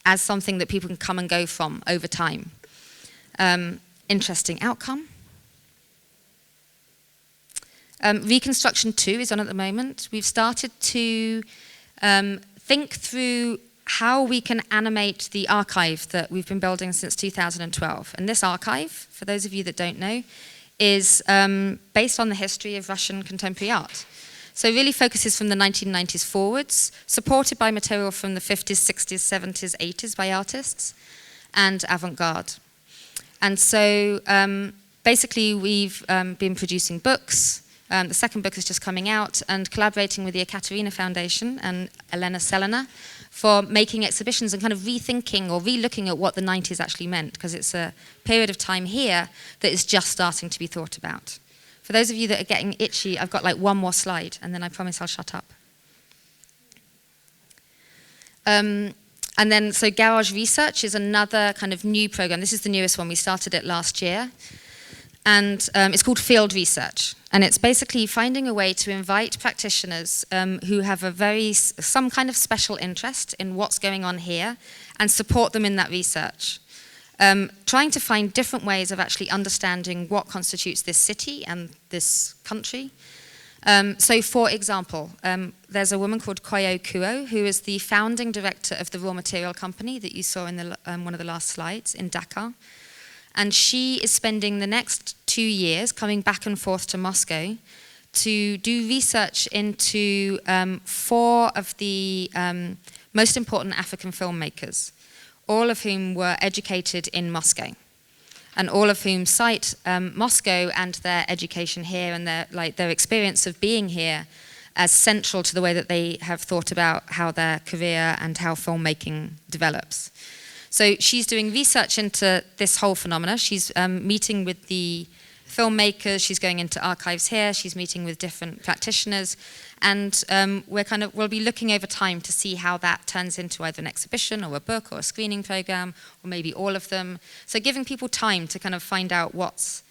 as something that people can come and go from over time? Interesting outcome. Reconstruction 2 is on at the moment. We've started to think through how we can animate the archive that we've been building since 2012. And this archive, for those of you that don't know, is based on the history of Russian contemporary art. So it really focuses from the 1990s forwards, supported by material from the 50s, 60s, 70s, 80s by artists, and avant-garde. And so basically we've been producing books. The second book is just coming out, and collaborating with the Ekaterina Foundation and Elena Selena for making exhibitions and kind of rethinking or relooking at what the 90s actually meant, because it's a period of time here that is just starting to be thought about. For those of you that are getting itchy, I've got like one more slide, and then I promise I'll shut up. And then, so Garage Research is another kind of new program. This is the newest one. We started it last year. And it's called Field Research. And it's basically finding a way to invite practitioners who have some kind of special interest in what's going on here and support them in that research. Trying to find different ways of actually understanding what constitutes this city and this country. So for example, there's a woman called Koyo Kuo, who is the founding director of the raw material company that you saw in one of the last slides in Dakar. And she is spending the next 2 years coming back and forth to Moscow to do research into 4 of the most important African filmmakers, all of whom were educated in Moscow, and all of whom cite Moscow and their education here and their experience of being here as central to the way that they have thought about how their career and how filmmaking develops. So she's doing research into this whole phenomena. She's meeting with the filmmakers, she's going into archives here, she's meeting with different practitioners, and we'll be looking over time to see how that turns into either an exhibition or a book or a screening program, or maybe all of them. So giving people time to kind of find out what's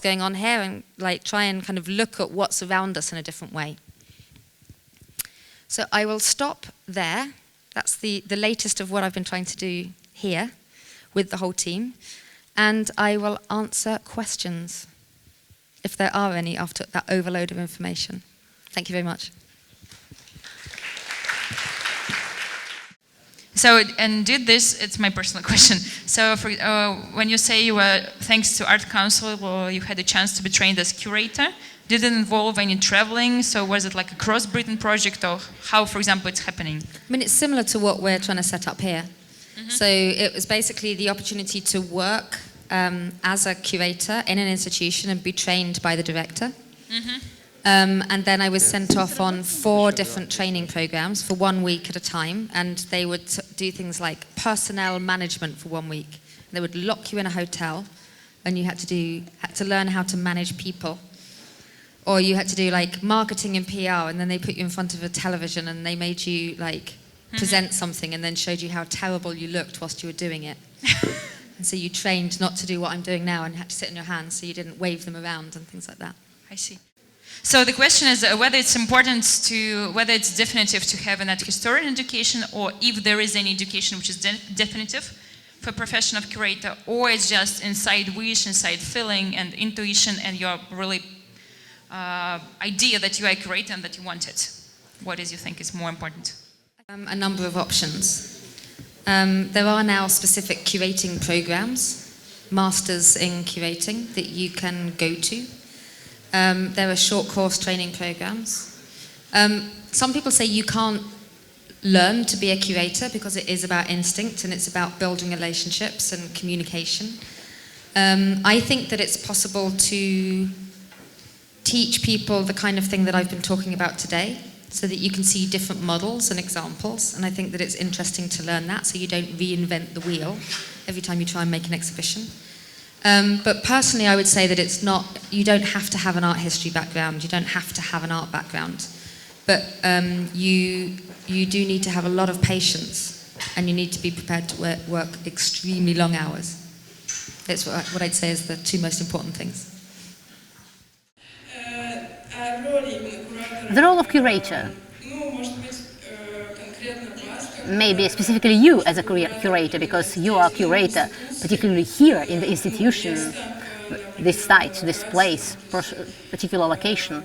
going on here and try and kind of look at what's around us in a different way. So I will stop there. That's the latest of what I've been trying to do here. with the whole team, and I will answer questions, if there are any, after that overload of information. Thank you very much. So, and did this, it's my personal question. So when you say you were, thanks to Art Council, well, you had a chance to be trained as curator, did it involve any traveling? So was it like a cross-Britain project, or how, for example, it's happening? I mean, it's similar to what we're trying to set up here. So it was basically the opportunity to work as a curator in an institution and be trained by the director. And then I was sent off on 4 different training programs for 1 week at a time, and they would do things like personnel management for 1 week. They would lock you in a hotel, and you had to learn how to manage people. Or you had to do like marketing and PR, and then they put you in front of a television and they made you like present something and then showed you how terrible you looked whilst you were doing it. And so you trained not to do what I'm doing now and had to sit on your hands so you didn't wave them around and things like that. I see. So the question is whether it's important to, whether it's definitive to have an art historian education, or if there is any education which is definitive for profession of curator, or it's just inside wish, inside feeling and intuition and your really idea that you are a curator and that you want it. What is you think is more important? A number of options. There are now specific curating programs, masters in curating, that you can go to. There are short course training programs. Some people say you can't learn to be a curator because it is about instinct and it's about building relationships and communication. I think that it's possible to teach people the kind of thing that I've been talking about today, so that you can see different models and examples, and I think that it's interesting to learn that so you don't reinvent the wheel every time you try and make an exhibition. But personally I would say that it's not, you don't have to have an art history background, you don't have to have an art background, but you do need to have a lot of patience and you need to be prepared to work extremely long hours. That's what I'd say is the 2 most important things. The role of curator, maybe specifically you as a curator, because you are a curator, particularly here in the institution, this site, this place, particular location.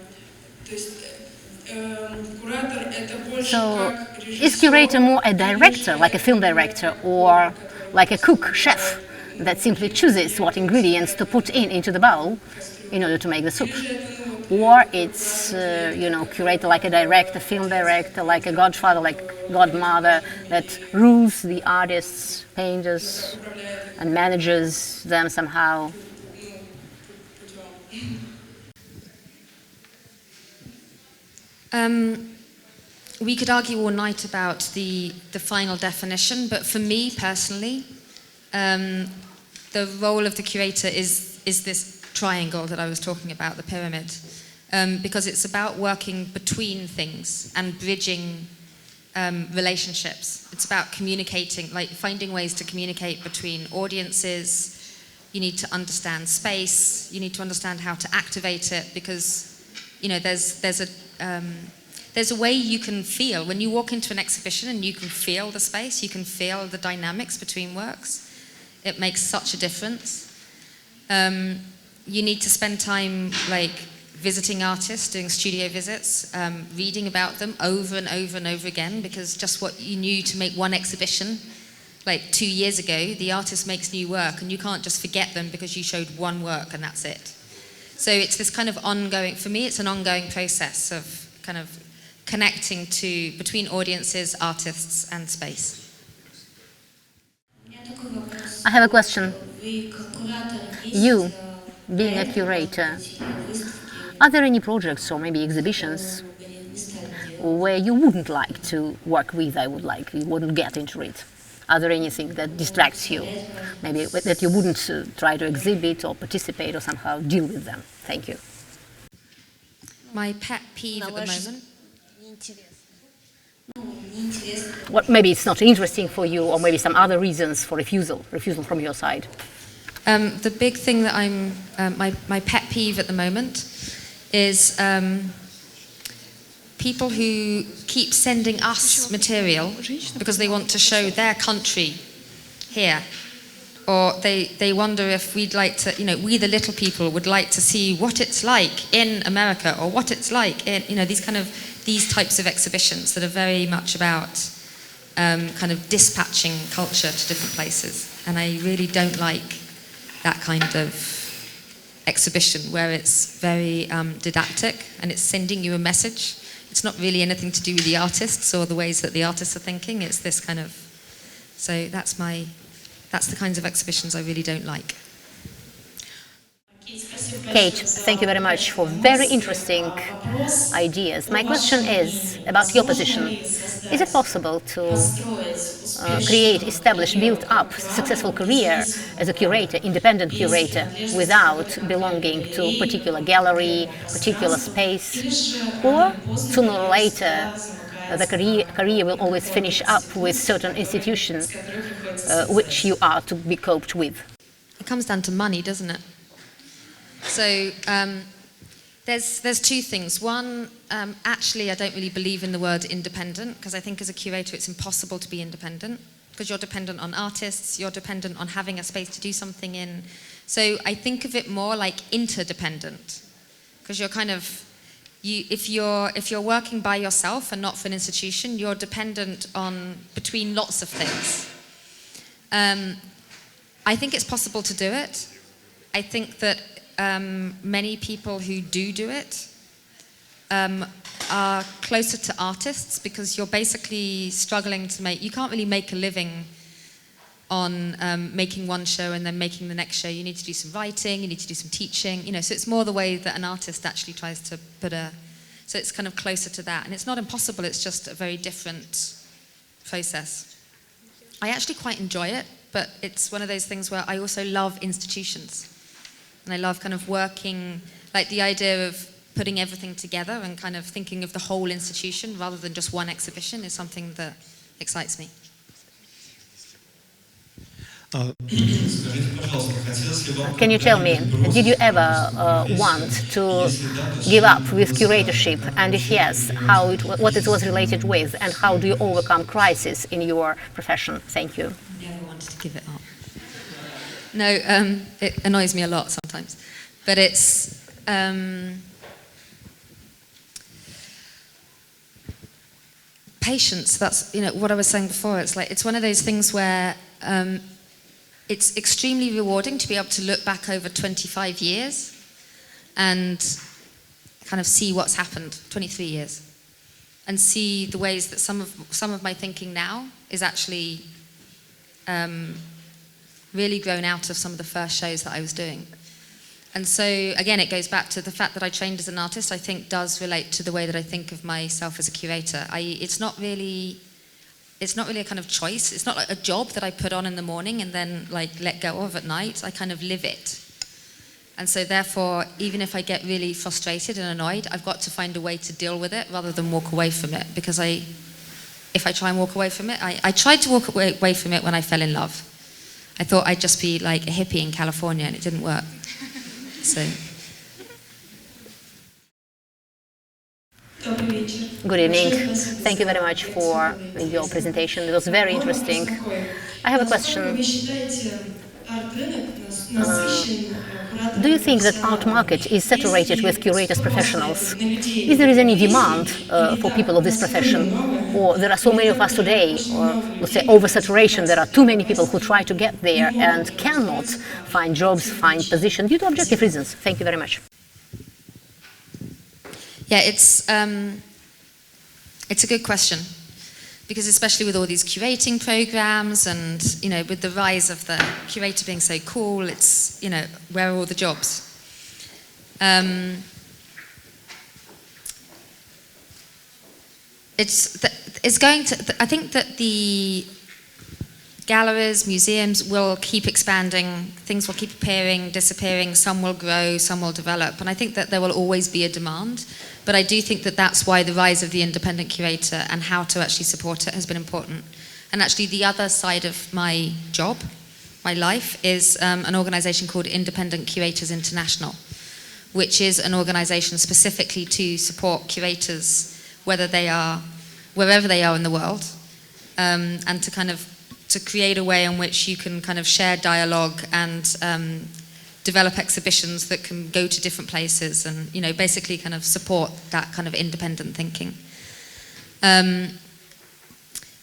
So, is curator more a director, like a film director, or like a cook, chef, that simply chooses what ingredients to put into the bowl in order to make the soup? Or it's, curator like a director, film director, like a godfather, like godmother, that rules the artists, painters, and manages them somehow. We could argue all night about the final definition, but for me personally, the role of the curator is this triangle that I was talking about, the pyramid, because it's about working between things and bridging relationships. It's about communicating, like finding ways to communicate between audiences. You need to understand space. You need to understand how to activate it, because there's a way you can feel when you walk into an exhibition and you can feel the space. You can feel the dynamics between works. It makes such a difference. You need to spend time visiting artists, doing studio visits, reading about them over and over and over again, because just what you knew to make one exhibition 2 years ago, the artist makes new work and you can't just forget them because you showed one work and that's it. So it's this kind of ongoing, for me it's an ongoing process of kind of connecting between audiences, artists and space. I have a question. You, being a curator, are there any projects or maybe exhibitions where you wouldn't like to work with, you wouldn't get into it? Are there anything that distracts you, maybe that you wouldn't try to exhibit or participate or somehow deal with them? Thank you. My pet peeve at the moment? What, maybe it's not interesting for you, or maybe some other reasons for refusal from your side. The big thing that my pet peeve at the moment is people who keep sending us material because they want to show their country here. or they wonder if we'd like to, we the little people would like to see what it's like in America, or what it's like in, these types of exhibitions that are very much about kind of dispatching culture to different places. And I really don't like that kind of exhibition where it's very didactic and it's sending you a message. It's not really anything to do with the artists or the ways that the artists are thinking. It's this kind of, so that's the kinds of exhibitions I really don't like. Kate, thank you very much for very interesting ideas. My question is about your position. Is it possible to establish, build up successful career as a curator, independent curator, without belonging to a particular gallery, particular space? Or sooner or later, the career will always finish up with certain institution which you are to be coped with? It comes down to money, doesn't it? So there's two things. One, actually, I don't really believe in the word independent, because I think as a curator it's impossible to be independent, because you're dependent on artists, you're dependent on having a space to do something in. So I think of it more like interdependent, because you're kind of, if you're working by yourself and not for an institution, you're dependent on between lots of things. I think it's possible to do it. I think that many people who do it are closer to artists, because you're basically struggling to you can't really make a living on making one show and then making the next show. You need to do some writing, you need to do some teaching, so it's more the way that an artist actually tries to so it's kind of closer to that. And it's not impossible, it's just a very different process. I actually quite enjoy it, but it's one of those things where I also love institutions. And I love kind of working, like the idea of putting everything together and kind of thinking of the whole institution rather than just one exhibition is something that excites me. Can you tell me, did you ever want to give up with curatorship? And if yes, what it was related with, and how do you overcome crisis in your profession? Thank you. I never wanted to give it up. No, it annoys me a lot sometimes, but it's patience. That's what I was saying before. It's like it's one of those things where it's extremely rewarding to be able to look back over 25 years and kind of see what's happened, 23 years, and see the ways that some of my thinking now is actually really grown out of some of the first shows that I was doing. And so, again, it goes back to the fact that I trained as an artist, I think does relate to the way that I think of myself as a curator. It's not really a kind of choice. It's not like a job that I put on in the morning and then like let go of at night. I kind of live it. And so therefore, even if I get really frustrated and annoyed, I've got to find a way to deal with it rather than walk away from it. Because if I try and walk away from it, I tried to walk away from it when I fell in love. I thought I'd just be like a hippie in California, and it didn't work. So. Good evening. Thank you very much for your presentation. It was very interesting. I have a question. Do you think that art market is saturated with curators professionals? Is there any demand for people of this profession? Or there are so many of us today, or let's say oversaturation, there are too many people who try to get there and cannot find jobs, find positions due to objective reasons? Thank you very much. Yeah, it's a good question, because especially with all these curating programs and, with the rise of the curator being so cool, it's, where are all the jobs? I think that the galleries, museums will keep expanding, things will keep appearing, disappearing, some will grow, some will develop, and I think that there will always be a demand, but I do think that that's why the rise of the independent curator and how to actually support it has been important. And actually the other side of my job, my life, is an organisation called Independent Curators International, which is an organisation specifically to support curators, wherever they are in the world, and to to create a way in which you can kind of share dialogue and develop exhibitions that can go to different places and, you know, basically kind of support that kind of independent thinking.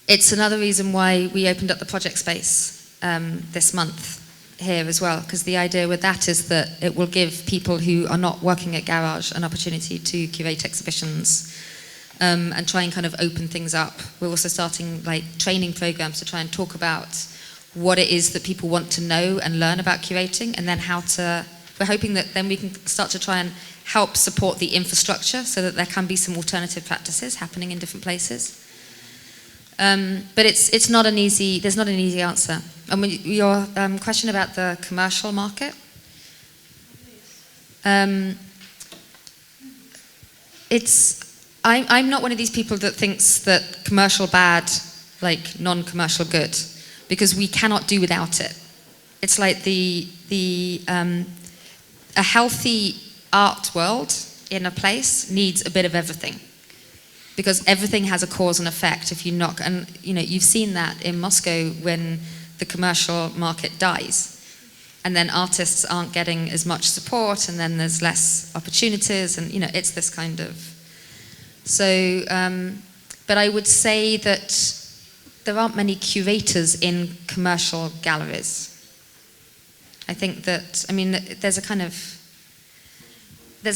It's another reason why we opened up the project space this month here as well, because the idea with that is that it will give people who are not working at Garage an opportunity to curate exhibitions and try and kind of open things up. We're also starting like training programs to try and talk about what it is that people want to know and learn about curating, and then how to, we're hoping that then we can start to try and help support the infrastructure so that there can be some alternative practices happening in different places. But it's not an easy, there's not an easy answer. And your question about the commercial market, I'm not one of these people that thinks that commercial bad, like non-commercial good, because we cannot do without it. It's like a healthy art world in a place needs a bit of everything, because everything has a cause and effect. If you knock, and you know, you've seen that in Moscow when the commercial market dies, and then artists aren't getting as much support, and then there's less opportunities, and you know, it's this kind of. So, but I would say that there aren't many curators in commercial galleries. I think that, I mean, there's a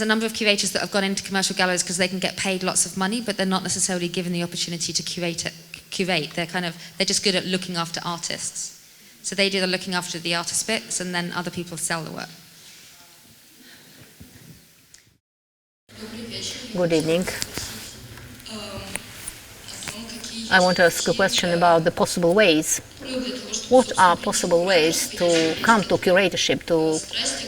number of curators that have gone into commercial galleries because they can get paid lots of money, but they're not necessarily given the opportunity to curate. They're just good at looking after artists. So they do the looking after the artist bits, and then other people sell the work. Good evening. I want to ask a question about the possible ways. What are possible ways to come to curatorship, to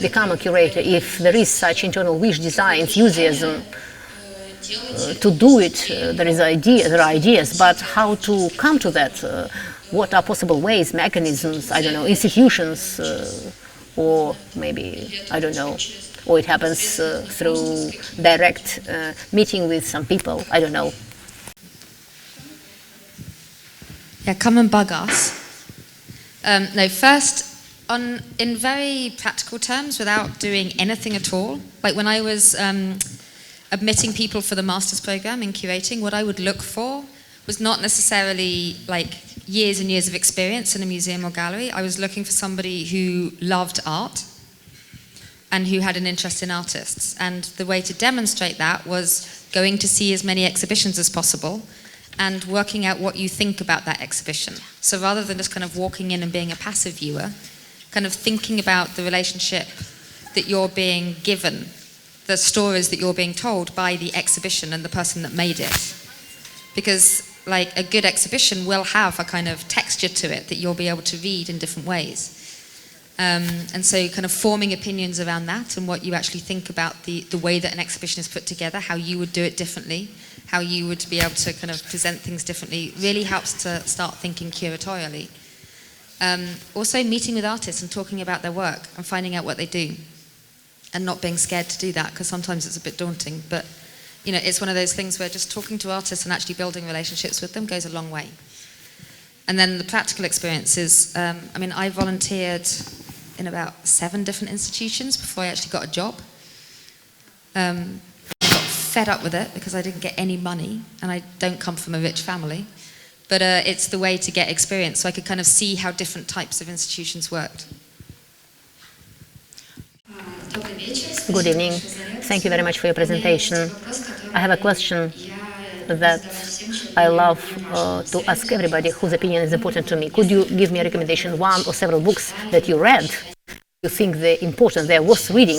become a curator, if there is such internal wish, desire, enthusiasm to do it? There are ideas, but how to come to that? What are possible ways, mechanisms, I don't know, institutions, or maybe, I don't know, or it happens through direct meeting with some people, I don't know. Yeah, come and bug us. No, first, in very practical terms, without doing anything at all, like when I was admitting people for the master's program in curating, what I would look for was not necessarily like years and years of experience in a museum or gallery. I was looking for somebody who loved art and who had an interest in artists. And the way to demonstrate that was going to see as many exhibitions as possible and working out what you think about that exhibition. So rather than just kind of walking in and being a passive viewer, kind of thinking about the relationship that you're being given, the stories that you're being told by the exhibition and the person that made it. Because like a good exhibition will have a kind of texture to it that you'll be able to read in different ways. And so kind of forming opinions around that and what you actually think about the way that an exhibition is put together, how you would do it differently, how you would be able to kind of present things differently, really helps to start thinking curatorially. Also meeting with artists and talking about their work and finding out what they do and not being scared to do that, because sometimes it's a bit daunting, but you know, it's one of those things where just talking to artists and actually building relationships with them goes a long way. And then the practical experience is, I mean, I volunteered in about 7 different institutions before I actually got a job. I got fed up with it because I didn't get any money, and I don't come from a rich family. But it's the way to get experience, so I could kind of see how different types of institutions worked. Good evening. Thank you very much for your presentation. I have a question that I love to ask everybody whose opinion is important to me. Could you give me a recommendation, one or several books that you read, you think they're important, they're worth reading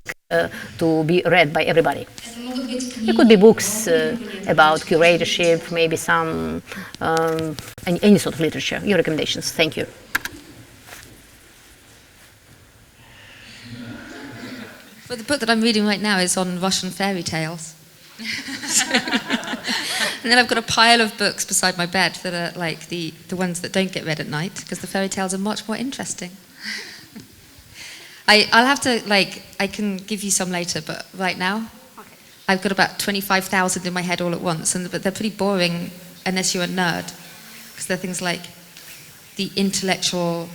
to be read by everybody? It could be books about curatorship, maybe some, any sort of literature. Your recommendations. Thank you. Well, the book that I'm reading right now is on Russian fairy tales. And then I've got a pile of books beside my bed that are like the ones that don't get read at night, because the fairy tales are much more interesting. I'll have to, like, I can give you some later, but right now, I've got about 25,000 in my head all at once, but they're pretty boring unless you're a nerd, because they're things like the intellectual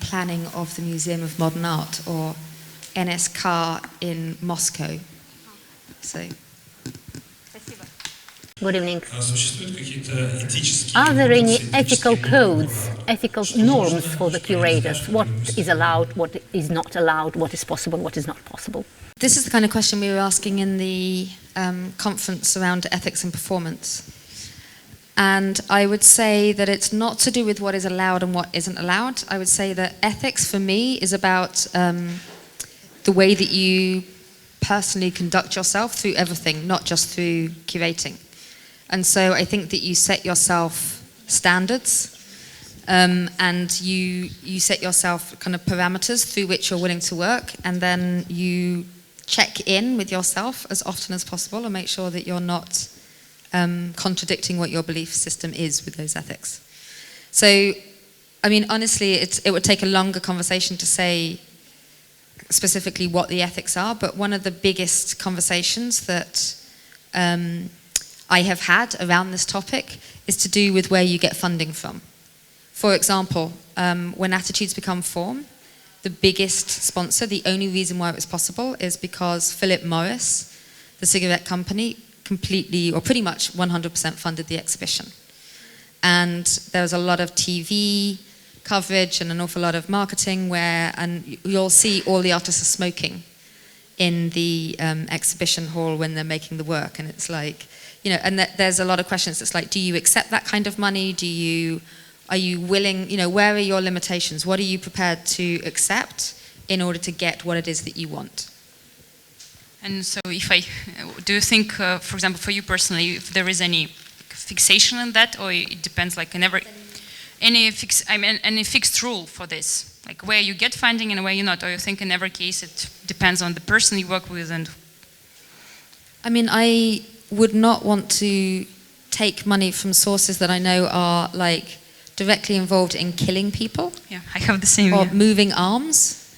planning of the Museum of Modern Art or NSK in Moscow. So. Good evening. Are there any ethical codes, ethical norms for the curators? What is allowed, what is not allowed, what is possible, what is not possible? This is the kind of question we were asking in the conference around ethics and performance. And I would say that it's not to do with what is allowed and what isn't allowed. I would say that ethics for me is about the way that you personally conduct yourself through everything, not just through curating. And so I think that you set yourself standards and you set yourself kind of parameters through which you're willing to work, and then you check in with yourself as often as possible and make sure that you're not contradicting what your belief system is with those ethics. So, I mean, honestly, it would take a longer conversation to say specifically what the ethics are, but one of the biggest conversations that I have had around this topic is to do with where you get funding from. For example, when Attitudes Become Form, the biggest sponsor, the only reason why it was possible is because Philip Morris, the cigarette company, completely or pretty much 100% funded the exhibition. And there was a lot of TV coverage and an awful lot of marketing and you'll see all the artists are smoking in the exhibition hall when they're making the work, and it's like, you know, and there's a lot of questions. It's like, do you accept that kind of money? Are you willing, you know, where are your limitations? What are you prepared to accept in order to get what it is that you want? And so do you think, for example, for you personally, if there is any fixation on that, or it depends, like any fixed rule for this? Like where you get funding and where you're not, or you think in every case it depends on the person you work with? And I mean, I would not want to take money from sources that I know are like directly involved in killing people. Yeah, I have the same. Or moving arms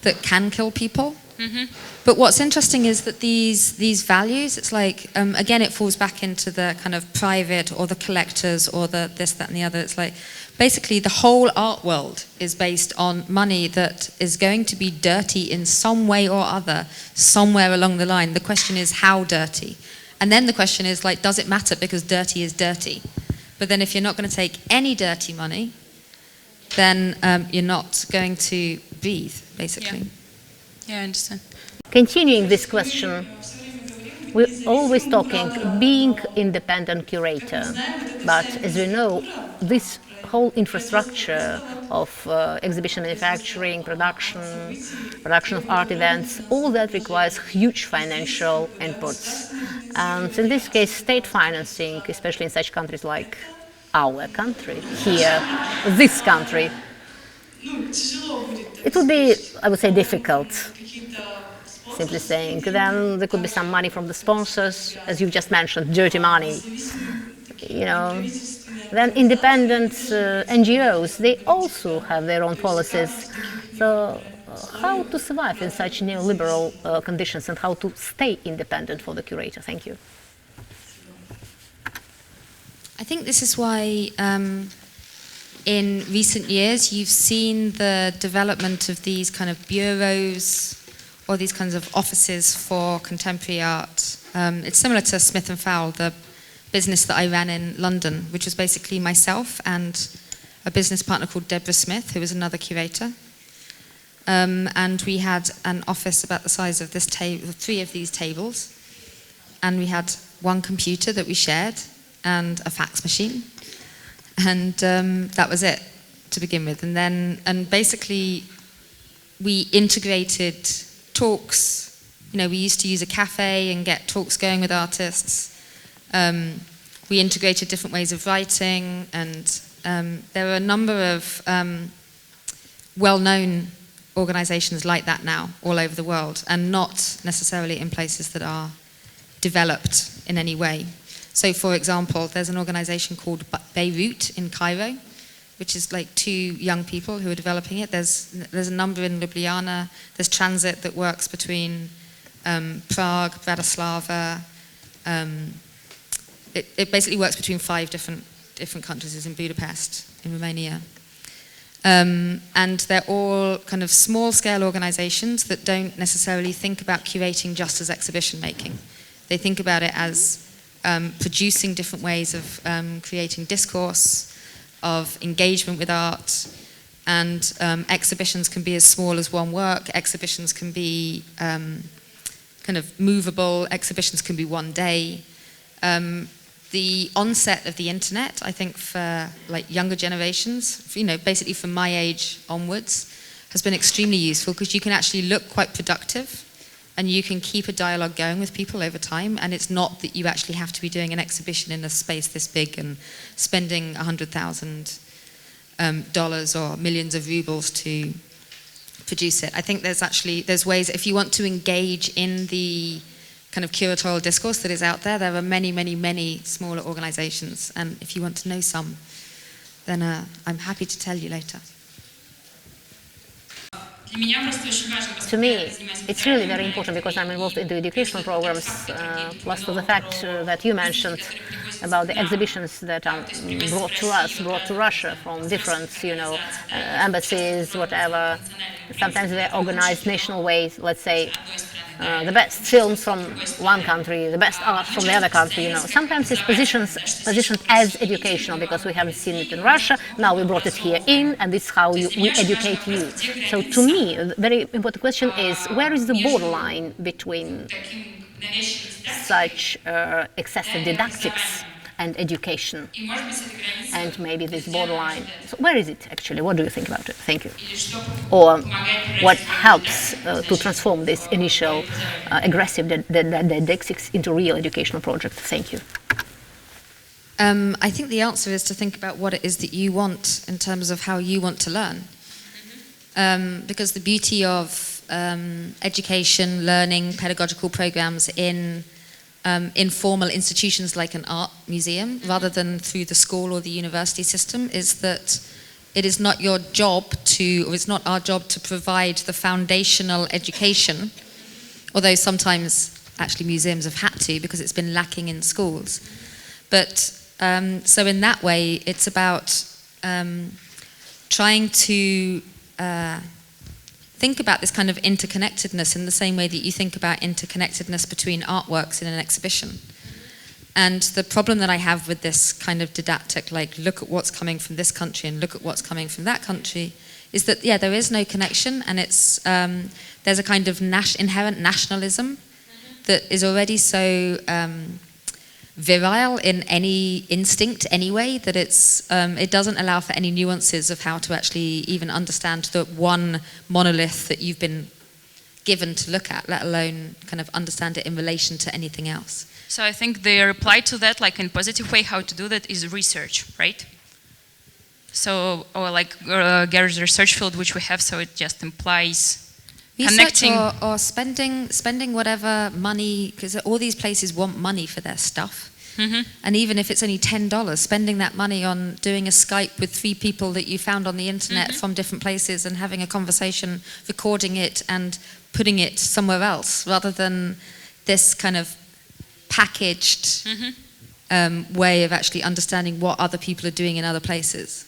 that can kill people. But what's interesting is that these values, it's like, again, it falls back into the kind of private or the collectors or the this, that, and the other. It's like, basically, the whole art world is based on money that is going to be dirty in some way or other, somewhere along the line. The question is, how dirty? And then the question is, like, does it matter? Because dirty is dirty. But then if you're not going to take any dirty money, then you're not going to breathe, basically. Yeah, I understand. Continuing this question, we're always talking being independent curator, but as we know, this whole infrastructure of exhibition manufacturing, production of art events, all that requires huge financial inputs. And in this case, state financing, especially in such countries like our country, here, this country, it would be, I would say, difficult, simply saying. Then there could be some money from the sponsors, as you just mentioned, dirty money, you know. Then independent NGOs, they also have their own policies. So how to survive in such neoliberal conditions and how to stay independent for the curator? Thank you. I think this is why in recent years you've seen the development of these kind of bureaus or these kinds of offices for contemporary art. It's similar to Smith & Fowle, the business that I ran in London, which was basically myself and a business partner called Deborah Smith, who was another curator. And we had an office about the size of this table, 3 of these tables, and we had one computer that we shared and a fax machine, and that was it to begin with. And basically we integrated talks. You know, we used to use a cafe and get talks going with artists. We integrated different ways of writing, and there are a number of well-known organizations like that now all over the world, and not necessarily in places that are developed in any way. So, for example, there's an organization called Beirut in Cairo, which is like 2 young people who are developing it. There's a number in Ljubljana. There's transit that works between Prague, Bratislava. It basically works between 5 different countries. It's in Budapest, in Romania. And they're all kind of small-scale organizations that don't necessarily think about curating just as exhibition making. They think about it as producing different ways of creating discourse, of engagement with art, and exhibitions can be as small as one work, exhibitions can be kind of movable, exhibitions can be one day. The onset of the internet, I think for like younger generations, basically from my age onwards, has been extremely useful because you can actually look quite productive and you can keep a dialogue going with people over time, and it's not that you actually have to be doing an exhibition in a space this big and spending $100,000 or millions of rubles to produce it. I think there's ways, if you want to engage in the kind of curatorial discourse that is out there, there are many, many, many smaller organizations, and if you want to know some, then I'm happy to tell you later. To me, it's really very important because I'm involved in the educational programs, plus to the fact that you mentioned about the exhibitions that are brought to us, brought to Russia from different, embassies, whatever. Sometimes they're organized national ways, let's say, the best films from one country, the best art from the other country, Sometimes it's positioned as educational because we haven't seen it in Russia, now we brought it here in, and this is how we educate you. So to me, a very important question is, where is the borderline between such excessive didactics and education? And maybe this borderline, so where is it actually? What do you think about it? Thank you. Or what helps to transform this initial aggressive didactics into real educational project? Thank you. I think the answer is to think about what it is that you want in terms of how you want to learn. Because the beauty of education, learning, pedagogical programs in informal institutions like an art museum, rather than through the school or the university system, is that it is not your job to, or it's not our job to provide the foundational education, although sometimes actually museums have had to because it's been lacking in schools. But so in that way, it's about trying to think about this kind of interconnectedness in the same way that you think about interconnectedness between artworks in an exhibition. And the problem that I have with this kind of didactic, like look at what's coming from this country and look at what's coming from that country, is that, yeah, there is no connection, and it's there's a kind of inherent nationalism that is already so virile in any instinct anyway, that it doesn't allow for any nuances of how to actually even understand the one monolith that you've been given to look at, let alone kind of understand it in relation to anything else. So I think the reply to that, like in positive way, how to do that is research, right? So, or like Gary's research field, which we have, so it just implies research or spending whatever money, because all these places want money for their stuff. Mm-hmm. And even if it's only $10, spending that money on doing a Skype with 3 people that you found on the internet from different places and having a conversation, recording it and putting it somewhere else, rather than this kind of packaged way of actually understanding what other people are doing in other places.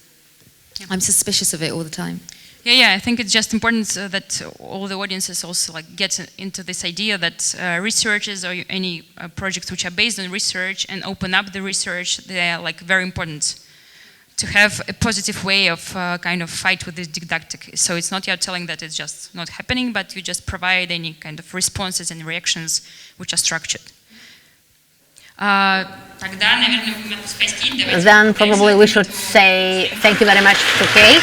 Yeah. I'm suspicious of it all the time. Yeah, I think it's just important that all the audiences also like get into this idea that researches or any projects which are based on research and open up the research, they are like very important to have a positive way of kind of fight with this didactic. So it's not you're telling that it's just not happening, but you just provide any kind of responses and reactions which are structured. Then probably we should say thank you very much to Kate.